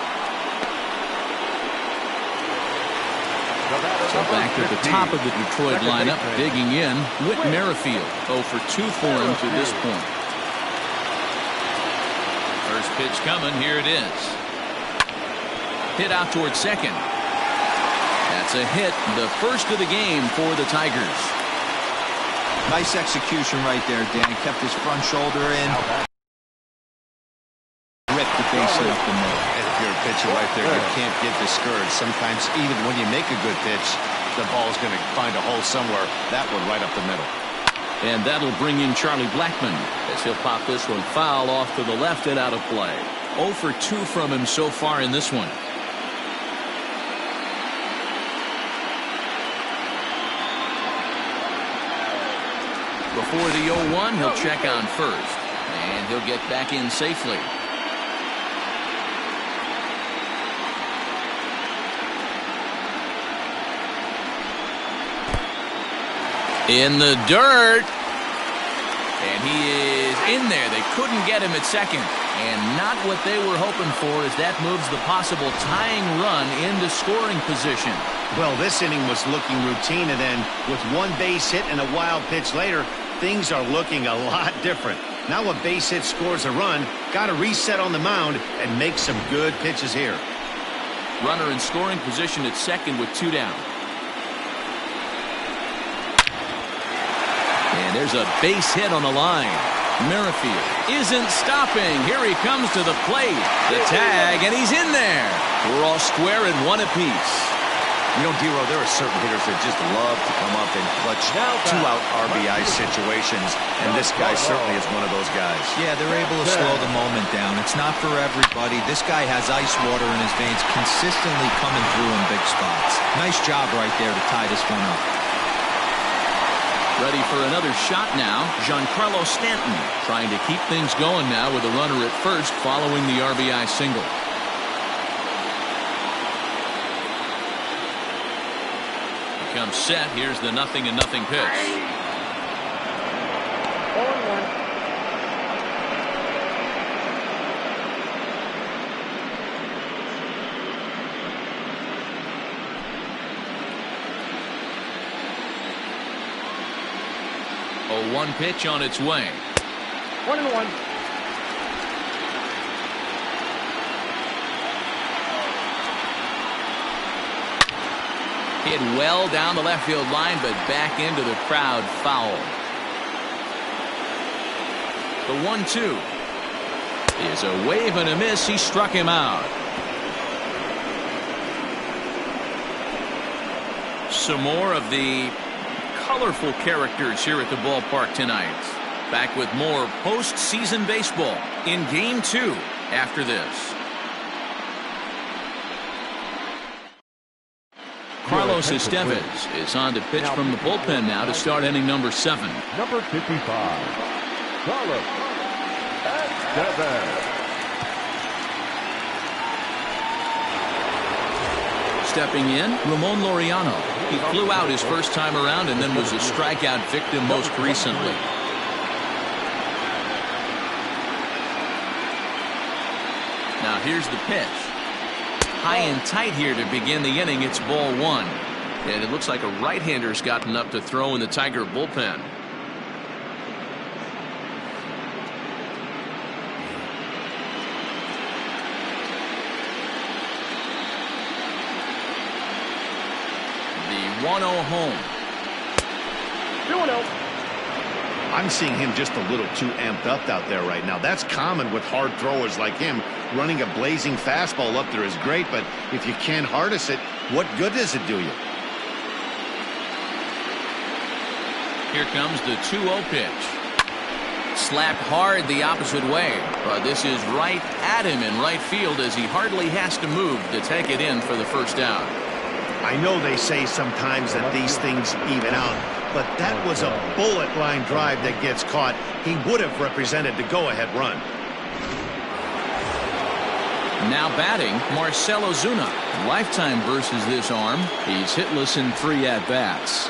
So back at the top of the Detroit lineup, digging in, Whit Merrifield. 0 for 2 for him to this point. First pitch coming, here it is. Hit out towards second. That's a hit, the first of the game for the Tigers. Nice execution right there, Dan. Kept his front shoulder in. Ripped the base hit up the middle. And if you're a pitcher right there, you can't get discouraged. Sometimes even when you make a good pitch, the ball's going to find a hole somewhere. That one right up the middle. And that'll bring in Charlie Blackmon as he'll pop this one foul off to the left and out of play. 0 for 2 from him so far in this one. Before the 0-1, he'll check on first, and he'll get back in safely. In the dirt, and he is in there. They couldn't get him at second, and not what they were hoping for, as that moves the possible tying run into scoring position. Well, this inning was looking routine, and then with one base hit and a wild pitch later, things are looking a lot different. Now a base hit scores a run, got to reset on the mound and make some good pitches here. Runner in scoring position at second with 2 down. And there's a base hit on the line. Merrifield isn't stopping. Here he comes to the plate. The tag, and he's in there. We're all square at 1 apiece. You know, Dero, there are certain hitters that just love to come up in clutch 2-out RBI situations, and this guy certainly is one of those guys. Yeah, they're able to slow the moment down. It's not for everybody. This guy has ice water in his veins, consistently coming through in big spots. Nice job right there to tie this one up. Ready for another shot now, Giancarlo Stanton, trying to keep things going now with a runner at first following the RBI single. Comes set. Here's the 0-0 pitch. 0-1 pitch on its way. 1-1. Hit well down the left field line, but back into the crowd, foul. The 1-2 is a wave and a miss. He struck him out. Some more of the colorful characters here at the ballpark tonight. Back with more postseason baseball in Game 2 after this. Carlos Estevez is on to pitch from the bullpen now to start inning number 7. Number 55, Carlos Estevez. Stepping in, Ramon Laureano. He flew out his first time around and then was a strikeout victim most recently. Now here's the pitch. high and tight here to begin the inning. It's ball one. And it looks like a right-hander's gotten up to throw in the Tiger bullpen. The 1-0 home. 2-0. I'm seeing him just a little too amped up out there right now. That's common with hard throwers like him. Running a blazing fastball up there is great, but if you can't harness it, what good does it do you? Here comes the 2-0 pitch. Slapped hard the opposite way, but this is right at him in right field as he hardly has to move to take it in for the first out. I know they say sometimes that these things even out, but that was a bullet line drive that gets caught. He would have represented the go-ahead run. Now batting, Marcell Ozuna. Lifetime versus this arm. He's hitless in 3 at-bats.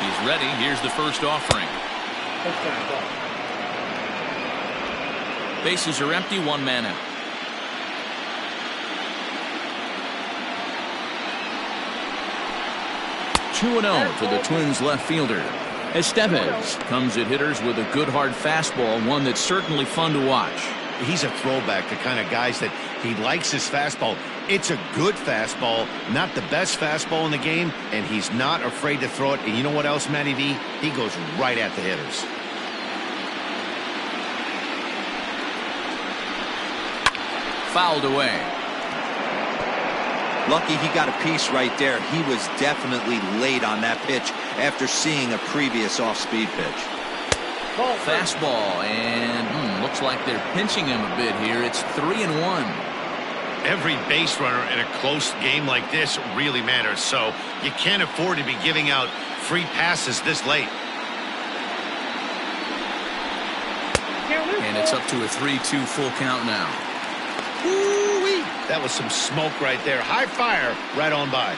He's ready. Here's the first offering. Bases are empty, 1 man out. (2-0) to the Twins left fielder. Estevez comes at hitters with a good hard fastball, one that's certainly fun to watch. He's a throwback to kind of guys that he likes his fastball. It's a good fastball, not the best fastball in the game, and he's not afraid to throw it. And you know what else, Matty V? He goes right at the hitters. Fouled away. Lucky he got a piece right there. He was definitely late on that pitch after seeing a previous off-speed pitch. Fastball, and looks like they're pinching him a bit here. It's 3-1. Every base runner in a close game like this really matters, so you can't afford to be giving out free passes this late. And it's up to a 3-2 full count now. Woo-wee. That was some smoke right there. High fire right on by.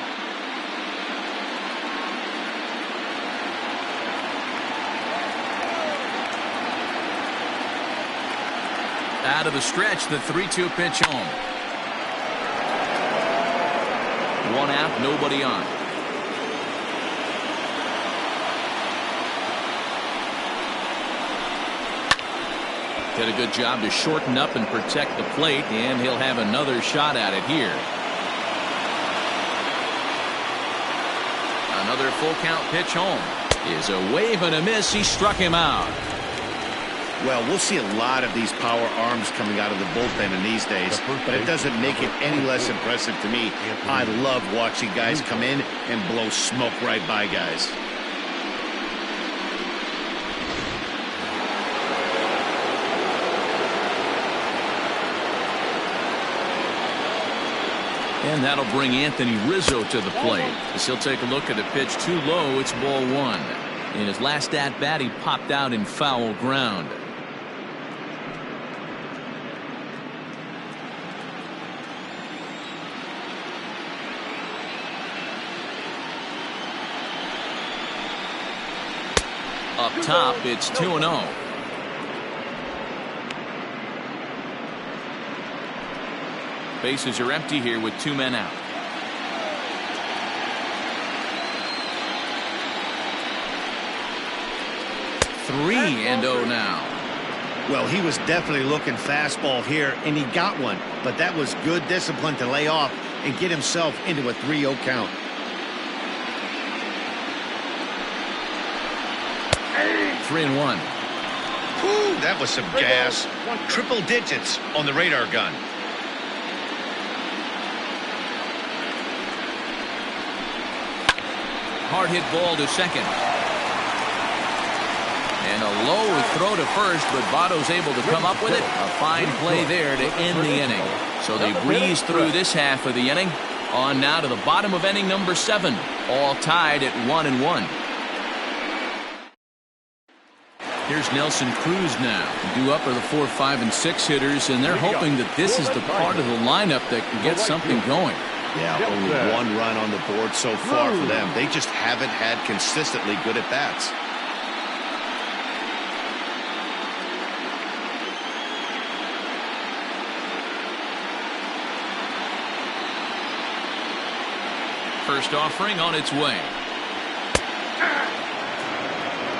Out of the stretch, the 3-2 pitch home. 1 out, nobody on. Did a good job to shorten up and protect the plate, and he'll have another shot at it here. Another full count pitch home. Is a wave and a miss. He struck him out. Well, we'll see a lot of these power arms coming out of the bullpen in these days, but it doesn't make it any less impressive to me. I love watching guys come in and blow smoke right by guys. And that'll bring Anthony Rizzo to the plate as he'll take a look at a pitch too low. It's ball 1. In his last at bat, he popped out in foul ground. Up top, it's 2-0. Bases are empty here with 2 men out. Three and 0 now. Well, he was definitely looking fastball here, and he got one. But that was good discipline to lay off and get himself into a 3-0 count. Three and 1. Whew, that was some gas. Triple digits on the radar gun. Hard hit ball to second. And a low throw to first, but Votto's able to come up with it. A fine play there to end the inning. So they breeze through this half of the inning. On now to the bottom of inning number 7. All tied at 1-1. Here's Nelson Cruz now. Due up are the 4, 5, and 6 hitters, and they're hoping that this is the part of the lineup that can get something going. Yeah, only 1 run on the board so far for them. They just haven't had consistently good at-bats. First offering on its way.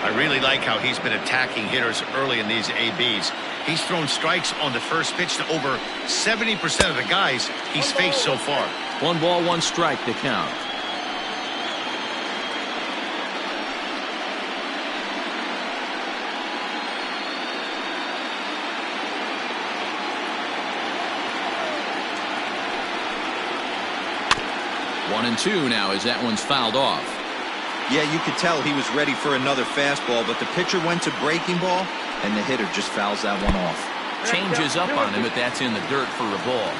I really like how he's been attacking hitters early in these ABs. He's thrown strikes on the first pitch to over 70% of the guys he's faced so far. 1 ball, 1 strike to count. One and two now as that one's fouled off. Yeah, you could tell he was ready for another fastball, but the pitcher went to breaking ball, and the hitter just fouls that one off. Changes up on him, but that's in the dirt for a ball.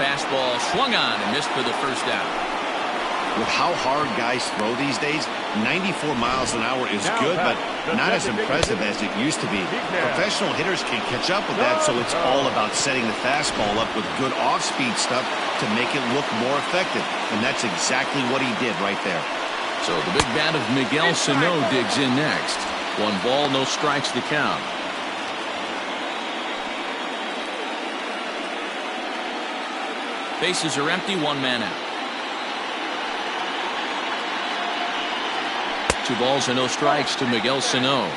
Fastball swung on and missed for the first out. With how hard guys throw these days, 94 miles an hour is good, but not as impressive as it used to be. Professional hitters can catch up with that, so it's all about setting the fastball up with good off-speed stuff to make it look more effective, and that's exactly what he did right there. So the big bat of Miguel Sano digs in next. 1 ball, no strikes to count. Bases are empty, 1 man out. 2 balls and no strikes to Miguel Sano.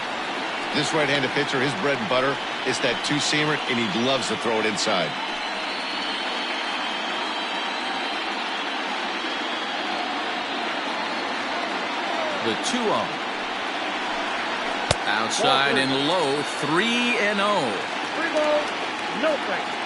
This right-handed pitcher, his bread and butter is that two-seamer, and he loves to throw it inside. The 2-0. Outside and low, 3-0. 3 balls, no strikes.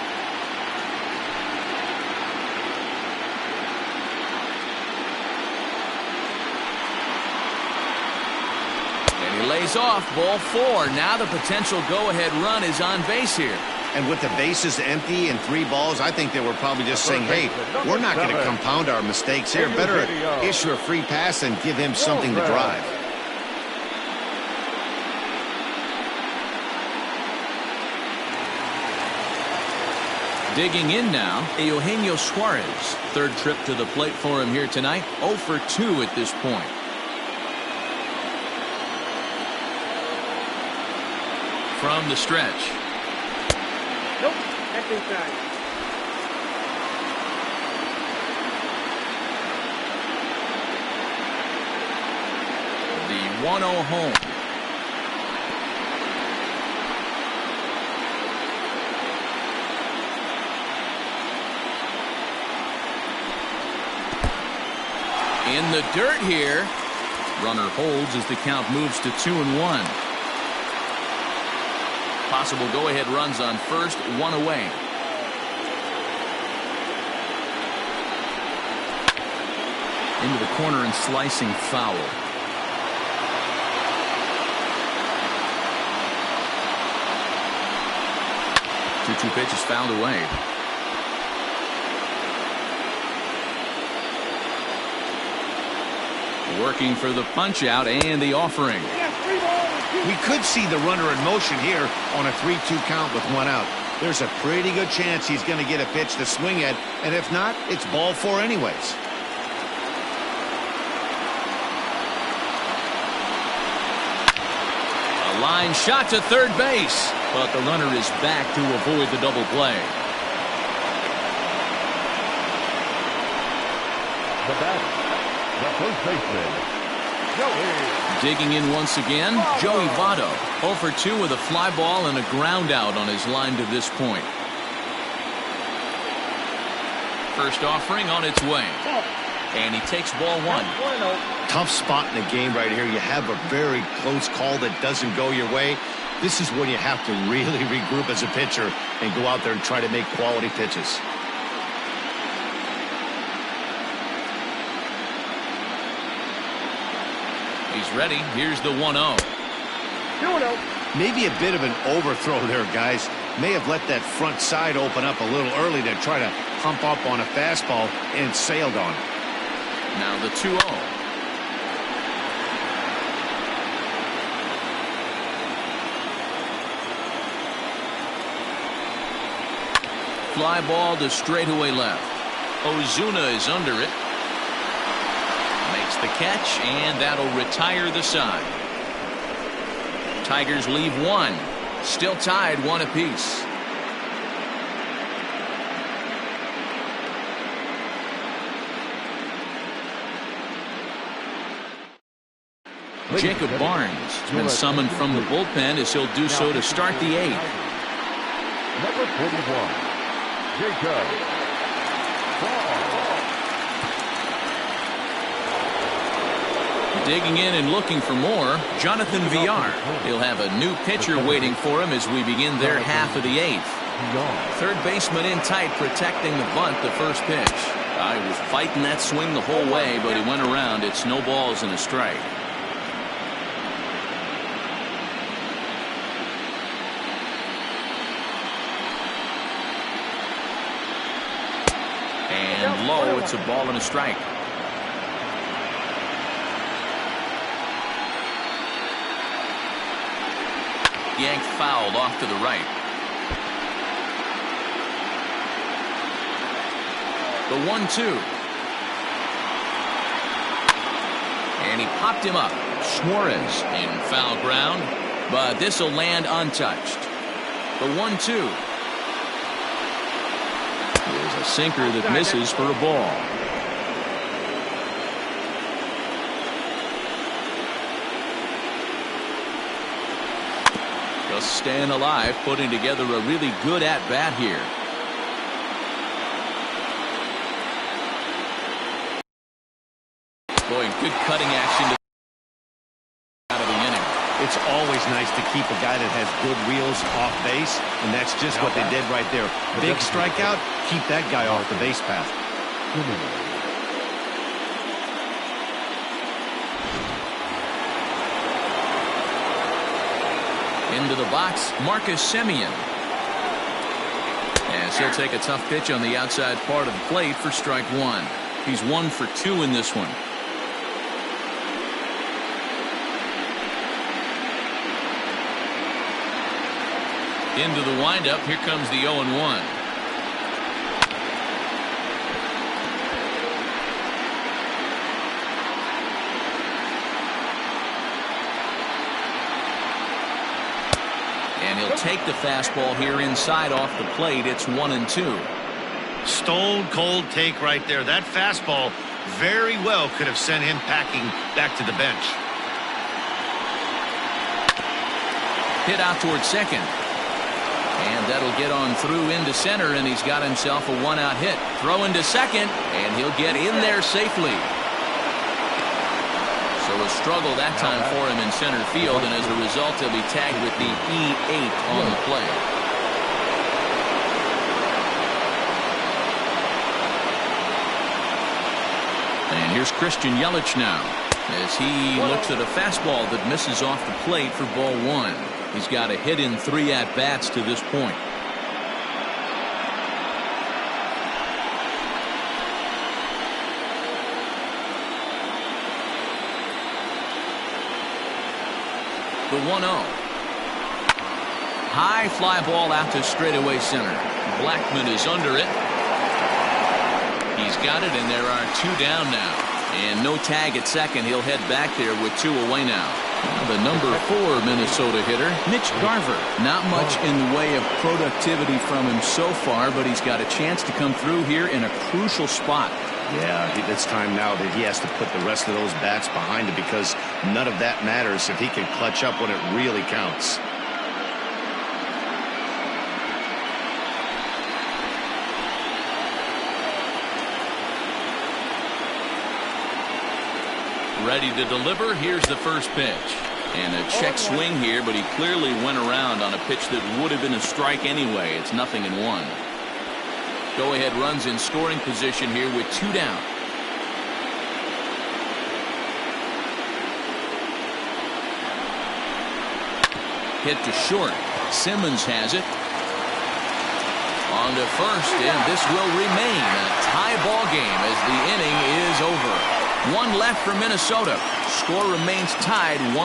And he lays off, ball 4. Now the potential go-ahead run is on base here. And with the bases empty and 3 balls, I think they were probably just saying, hey, we're not going to compound our mistakes here. Better issue a free pass and give him something to drive. Digging in now, Eugenio Suarez. Third trip to the plate for him here tonight. 0 for 2 at this point. From the stretch. Nope, that's inside. The 1-0 home. In the dirt here. Runner holds as the count moves to 2-1. Possible go-ahead runs on first, 1 away. Into the corner and slicing foul. Two pitches fouled away. Working for the punch out and the offering. We could see the runner in motion here on a 3-2 count with 1 out. There's a pretty good chance he's going to get a pitch to swing at, and if not, it's ball 4 anyways. A line shot to third base, but the runner is back to avoid the double play. The batter, the first baseman, Digging in once again, Joey Votto. 0 for 2 with a fly ball and a ground out on his line to this point. First offering on its way. And he takes ball 1. Tough spot in the game right here. You have a very close call that doesn't go your way. This is when you have to really regroup as a pitcher and go out there and try to make quality pitches. He's ready. Here's the 1-0. 2-0. Maybe a bit of an overthrow there, guys. May have let that front side open up a little early to try to hump up on a fastball and sailed on it. Now the 2-0. Fly ball to straightaway left. Ozuna is under it. Makes the catch, and that'll retire the side. Tigers leave 1. Still tied 1 apiece. Jacob Barnes has been summoned from the bullpen as he'll do so to start the 8th. Number 41, Jacob Barnes. Digging in and looking for more, Jonathan Villar. He'll have a new pitcher waiting for him as we begin their half of the 8th. Third baseman in tight, protecting the bunt, the first pitch. I was fighting that swing the whole way, but he went around. It's no balls and a strike. And low, it's a ball and a strike. Yanked fouled off to the right. The 1-2. And he popped him up. Suarez in foul ground, but this will land untouched. The 1-2. There's a sinker that misses for a ball. Just staying alive, putting together a really good at-bat here. Boy, good cutting action out of the inning. It's always nice to keep a guy that has good wheels off base, and that's just what they did right there. Big strikeout, keep that guy off the base path. Into the box, Marcus Semien. As he'll take a tough pitch on the outside part of the plate for strike 1. He's 1 for 2 in this one. Into the windup, here comes the 0-1. And he'll take the fastball here inside off the plate. It's 1-2. Stone cold take right there. That fastball very well could have sent him packing back to the bench. Hit out towards second. And that'll get on through into center, and he's got himself a 1-out hit. Throw into second, and he'll get in there safely. So a struggle that time for him in center field, and as a result, he'll be tagged with the E8 on the play. And here's Christian Yelich now, as he looks at a fastball that misses off the plate for ball 1. He's got a hit in 3 at-bats to this point. The 1-0. High fly ball out to straightaway center. Blackman is under it. He's got it, and there are 2 down now. And no tag at second. He'll head back there with 2 away now. The number 4 Minnesota hitter, Mitch Garver. Not much in the way of productivity from him so far, but he's got a chance to come through here in a crucial spot. Yeah, it's time now that he has to put the rest of those bats behind it, because none of that matters if he can clutch up when it really counts. Ready to deliver. Here's the first pitch. And a check swing here, but he clearly went around on a pitch that would have been a strike anyway. It's 0-1. Go-ahead runs in scoring position here with 2 down. Hit to short. Simmons has it. On to first, and this will remain a tie ball game as the inning is over. 1 left for Minnesota. Score remains tied 1-1.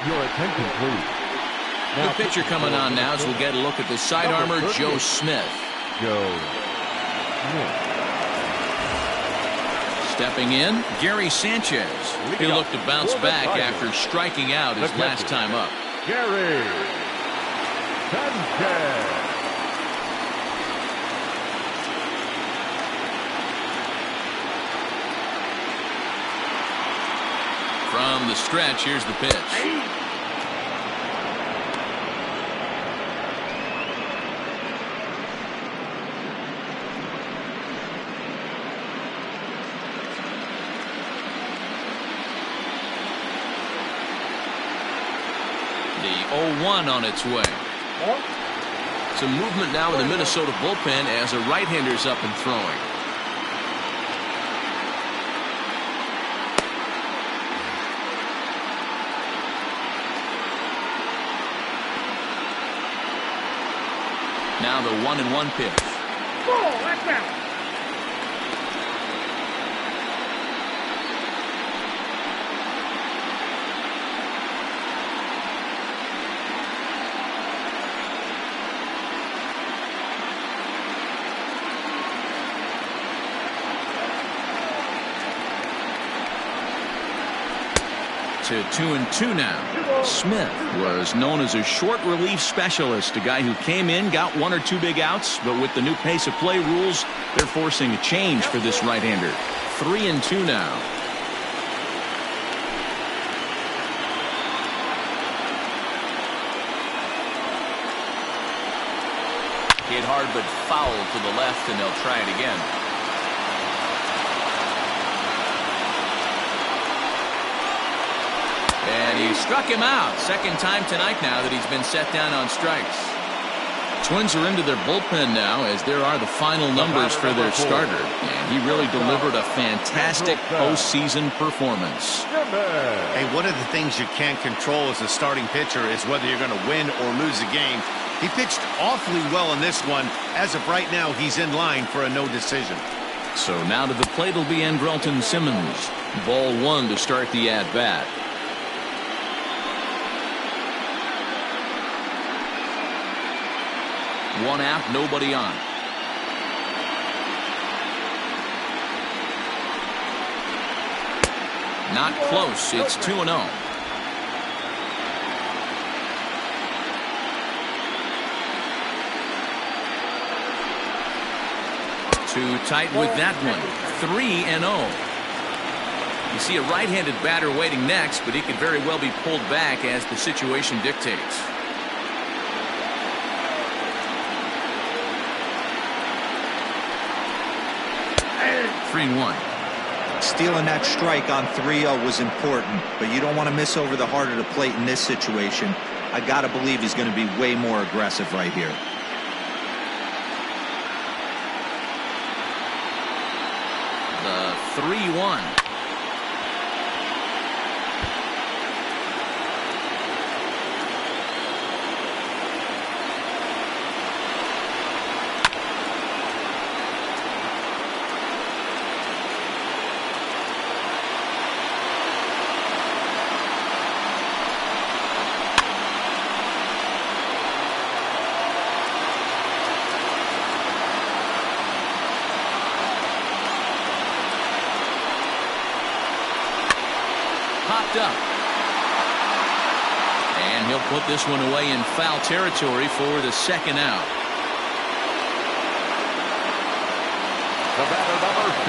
Your attention, please. The pitcher coming on now as we'll get a look at the side armor, Joe Smith. Joe Smith. Stepping in, Gary Sanchez. He looked to bounce back after striking out his last time up. Gary Sanchez. down the stretch. Here's the pitch. The 0-1 on its way. Some movement now in the Minnesota bullpen as a right-hander's up and throwing. Now the 1-1 pitch. Ball, that's out. To 2-2 now. Smith was known as a short relief specialist, a guy who came in, got 1 or 2 big outs, but with the new pace of play rules, they're forcing a change for this right-hander. 3-2 now. Hit hard but foul to the left, and they'll try it again. And he struck him out. Second time tonight now that he's been set down on strikes. Twins are into their bullpen now as there are the final numbers for their starter. And he really delivered a fantastic postseason performance. Hey, one of the things you can't control as a starting pitcher is whether you're going to win or lose a game. He pitched awfully well in this one. As of right now, he's in line for a no decision. So now to the plate will be Andrelton Simmons. Ball 1 to start the at-bat. One out, nobody on. Not close. It's 2-0. Too tight with that one. 3-0. You see a right-handed batter waiting next, but he could very well be pulled back as the situation dictates. 3-1. Stealing that strike on 3-0 was important, but you don't want to miss over the heart of the plate in this situation. I got to believe he's going to be way more aggressive right here. The 3-1. Popped up. And he'll put this one away in foul territory for the second out.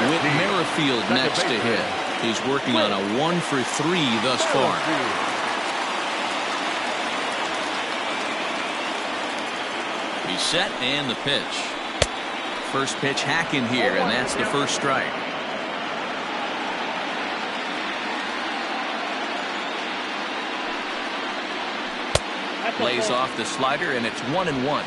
With Merrifield next to hit. He's working on a 1 for 3 thus far. He's set and the pitch. First pitch hack in here, and that's the first strike. Plays off the slider, and it's 1-1.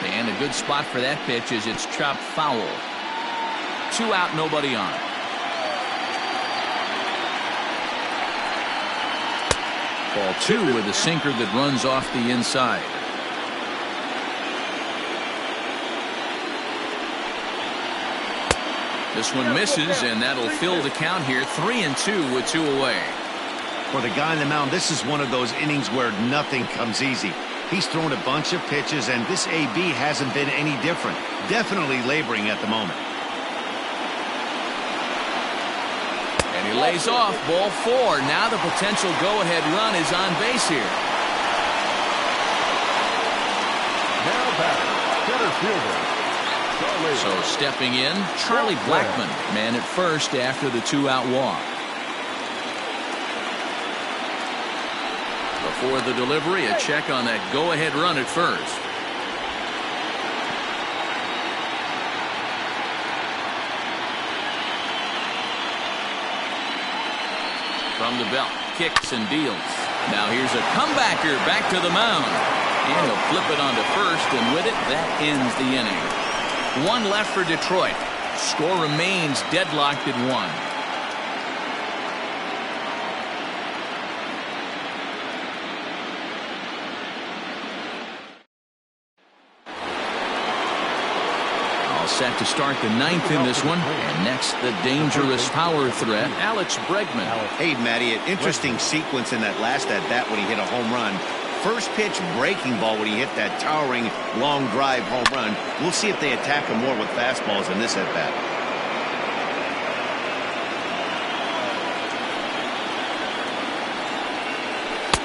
And a good spot for that pitch is it's chopped foul. 2 out, nobody on. Ball 2 with a sinker that runs off the inside. This one misses, and that'll fill the count here. 3-2 with 2 away. For the guy on the mound, this is one of those innings where nothing comes easy. He's thrown a bunch of pitches, and this AB hasn't been any different. Definitely laboring at the moment. And he lays off. Ball 4. Now the potential go-ahead run is on base here. Now batter, center So stepping in, Charlie Blackmon, man at first after the 2-out walk. Before the delivery, a check on that go-ahead run at first. From the belt, kicks and deals. Now here's a comebacker back to the mound. And he'll flip it onto first, and with it, that ends the inning. One left for Detroit. Score remains deadlocked at 1. Set to start the 9th in this one. And next, the dangerous power threat, Alex Bregman. Hey, Matty, an interesting sequence in that last at-bat when he hit a home run. First pitch breaking ball when he hit that towering long drive home run. We'll see if they attack him more with fastballs in this at-bat.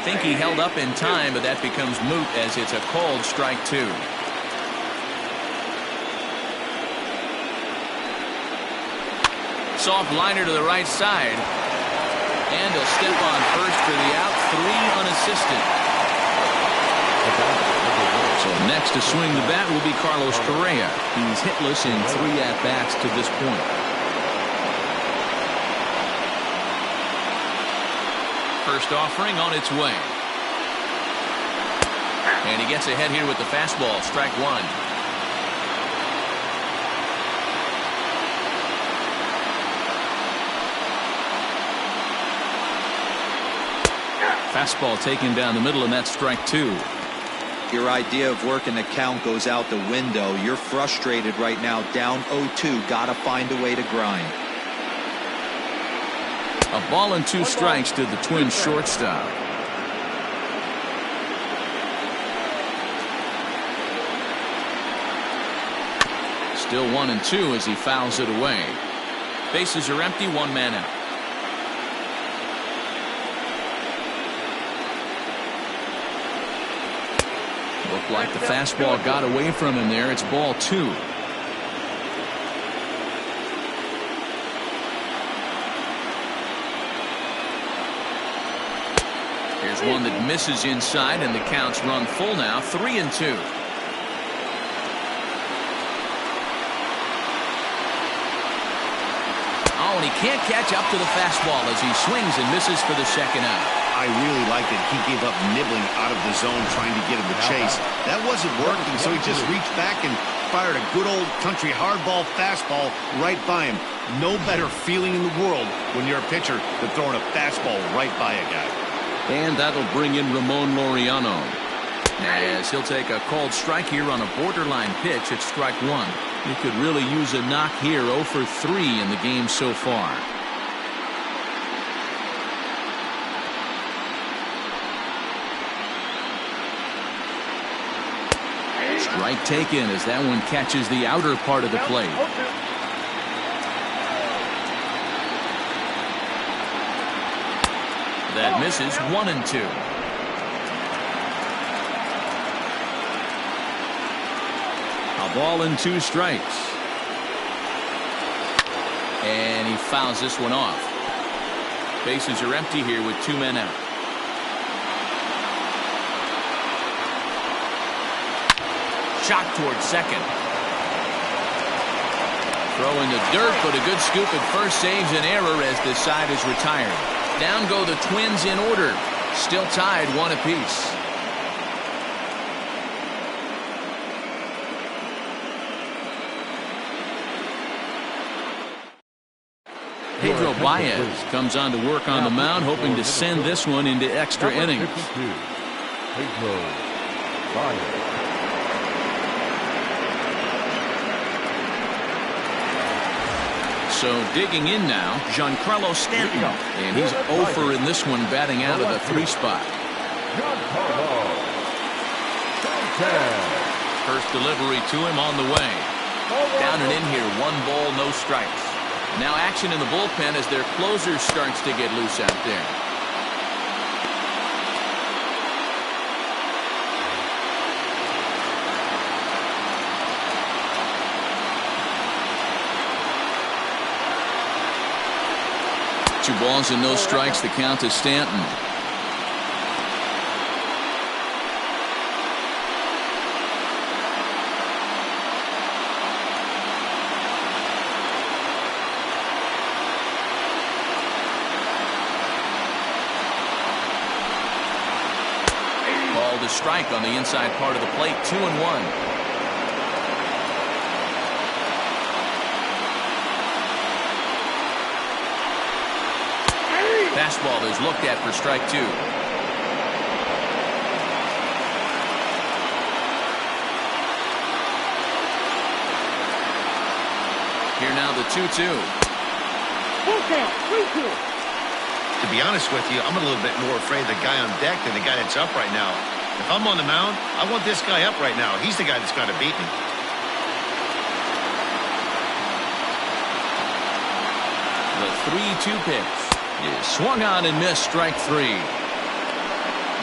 Think he held up in time, but that becomes moot as it's a called strike 2. Soft liner to the right side. And a step on first for the out. 3 unassisted. So next to swing the bat will be Carlos Correa. He's hitless in 3 at-bats to this point. First offering on its way. And he gets ahead here with the fastball. Strike 1. Fastball taken down the middle, and that's strike 2. Your idea of working the count goes out the window. You're frustrated right now, down 0-2. Got to find a way to grind. A ball and 2 strikes to the Twins shortstop. Still 1-2 as he fouls it away. Bases are empty, 1 man out. Looked like the fastball got away from him there. It's ball 2. Here's one that misses inside, and the count's run full now. 3-2. Oh, and he can't catch up to the fastball as he swings and misses for the second out. I really liked it. He gave up nibbling out of the zone trying to get him to chase. That wasn't working, so he just reached back and fired a good old country hardball fastball right by him. No better feeling in the world when you're a pitcher than throwing a fastball right by a guy. And that'll bring in Ramon Laureano. As he'll take a called strike here on a borderline pitch at strike 1. He could really use a knock here. 0 for 3 in the game so far. Strike taken as that one catches the outer part of the plate. That misses. 1-2. A ball and 2 strikes. And he fouls this one off. Bases are empty here with 2 men out. Shot towards second. Throw in the dirt, but a good scoop at first saves an error as this side is retired. Down go the Twins in order. Still tied 1 apiece. Pedro Baez comes on to work on the mound, hoping to send this one into extra innings. Pedro Baez. So digging in now, Giancarlo Stanton. And he's 0 for in this one, batting out of the 3 spot. First delivery to him on the way. Down and in here, 1 ball, no strikes. Now action in the bullpen as their closer starts to get loose out there. 2 balls and no strikes. The count to Stanton. Ball to strike on the inside part of the plate. 2-1. Fastball is looked at for strike 2. Here now the 2-2. Full count, 3-2. To be honest with you, I'm a little bit more afraid of the guy on deck than the guy that's up right now. If I'm on the mound, I want this guy up right now. He's the guy that's got to beat me. The 3-2 pitch is swung on and missed. Strike 3.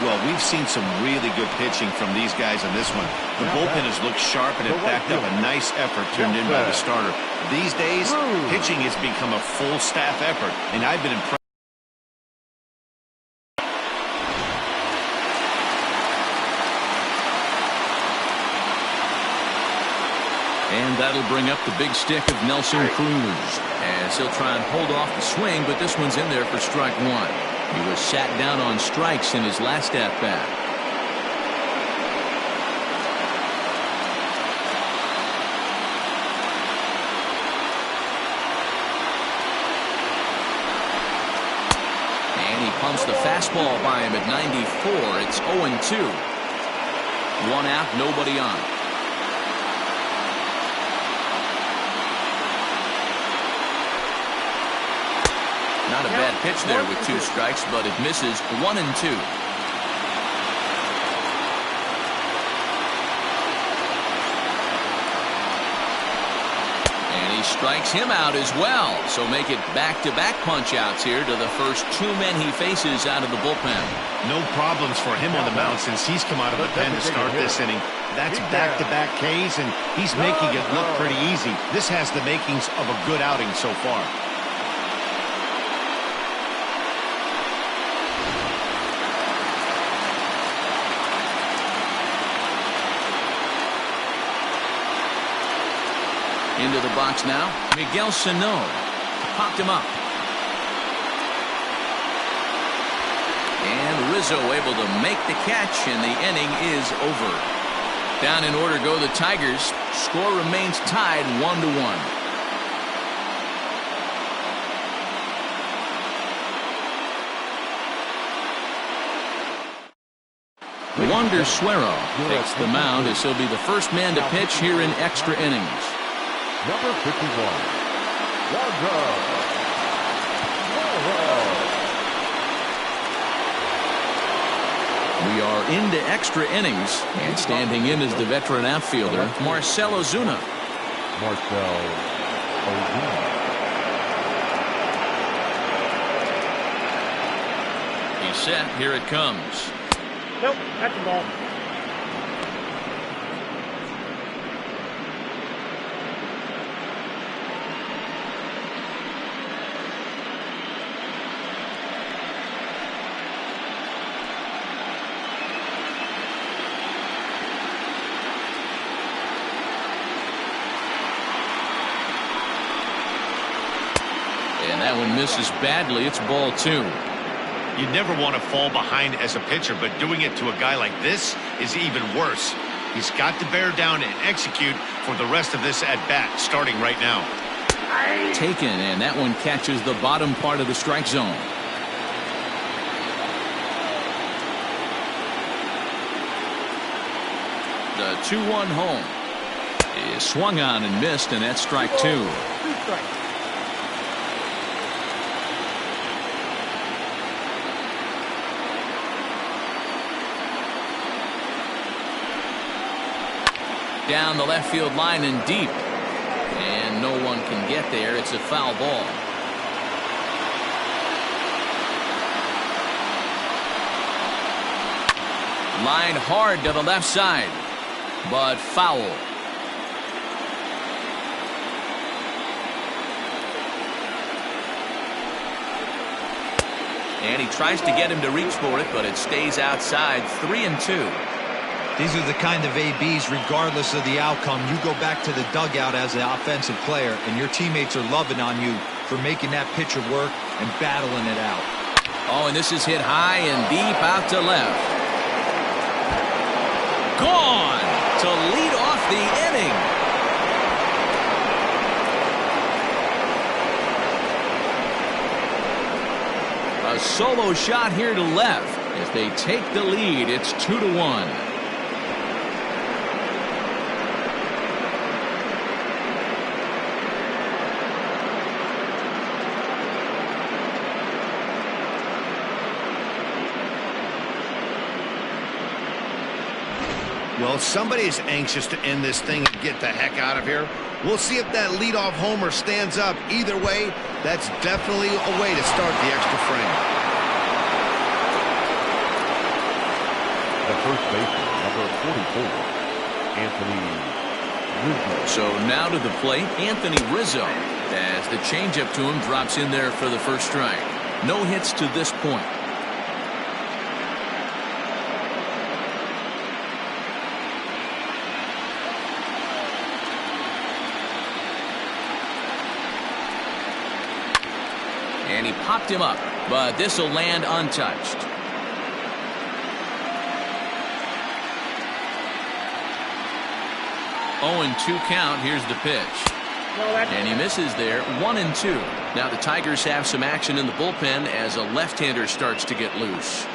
Well, we've seen some really good pitching from these guys on this one. The bullpen has looked sharp and it backed up a nice effort turned in by the starter. These days, pitching has become a full staff effort, and I've been impressed. And that'll bring up the big stick of Nelson Cruz, as he'll try and hold off the swing, but this one's in there for strike 1. He was sat down on strikes in his last at-bat. And he pumps the fastball by him at 94. It's 0-2. 1 out, nobody on. Not a bad pitch there with 2 strikes, but it misses. 1-2. And he strikes him out as well. So make it back-to-back punch-outs here to the first 2 men he faces out of the bullpen. No problems for him on the mound since he's come out of the pen to start this inning. That's back-to-back Ks, and he's making it look pretty easy. This has the makings of a good outing so far. Into the box now, Miguel Sano popped him up. And Rizzo able to make the catch, and the inning is over. Down in order go the Tigers. Score remains tied 1-1. Wander Suero takes the mound as he'll be the first man to pitch here in extra innings. Number 51, Wander. We are into extra innings, and standing in is the veteran outfielder, Marcell Ozuna. Marcell Ozuna. He's set. Here it comes. Nope, that's the ball. And that one misses badly. It's ball 2. You never want to fall behind as a pitcher, but doing it to a guy like this is even worse. He's got to bear down and execute for the rest of this at-bat, starting right now. Taken, and that one catches the bottom part of the strike zone. The 2-1 home is swung on and missed, and that's strike 2. 2 strikes. Down the left field line and deep, and no one can get there. It's a foul ball. Line hard to the left side, but foul. And he tries to get him to reach for it, but it stays outside. 3-2. These are the kind of ABs, regardless of the outcome. You go back to the dugout as an offensive player, and your teammates are loving on you for making that pitcher work and battling it out. Oh, and this is hit high and deep out to left. Gone to lead off the inning. A solo shot here to left. If they take the lead, it's 2-1. Well, somebody is anxious to end this thing and get the heck out of here. We'll see if that leadoff homer stands up. Either way, that's definitely a way to start the extra frame. The first baseman, number 44, Anthony Rizzo. So now to the plate, Anthony Rizzo, as the changeup to him drops in there for the first strike. No hits to this point. And he popped him up, but this will land untouched. Oh, and 2 count. Here's the pitch. And he misses there. 1-2. Now the Tigers have some action in the bullpen as a left-hander starts to get loose.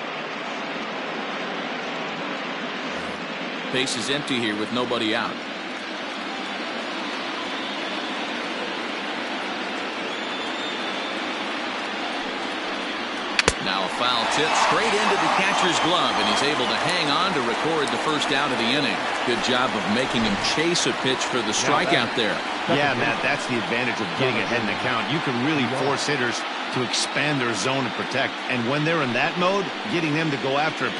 Base is empty here with nobody out. Now a foul tip straight into the catcher's glove, and he's able to hang on to record the first out of the inning. Good job of making him chase a pitch for the strikeout there. Yeah, Matt, that's the advantage of getting ahead in the count. You can really force hitters to expand their zone and protect. And when they're in that mode, getting them to go after it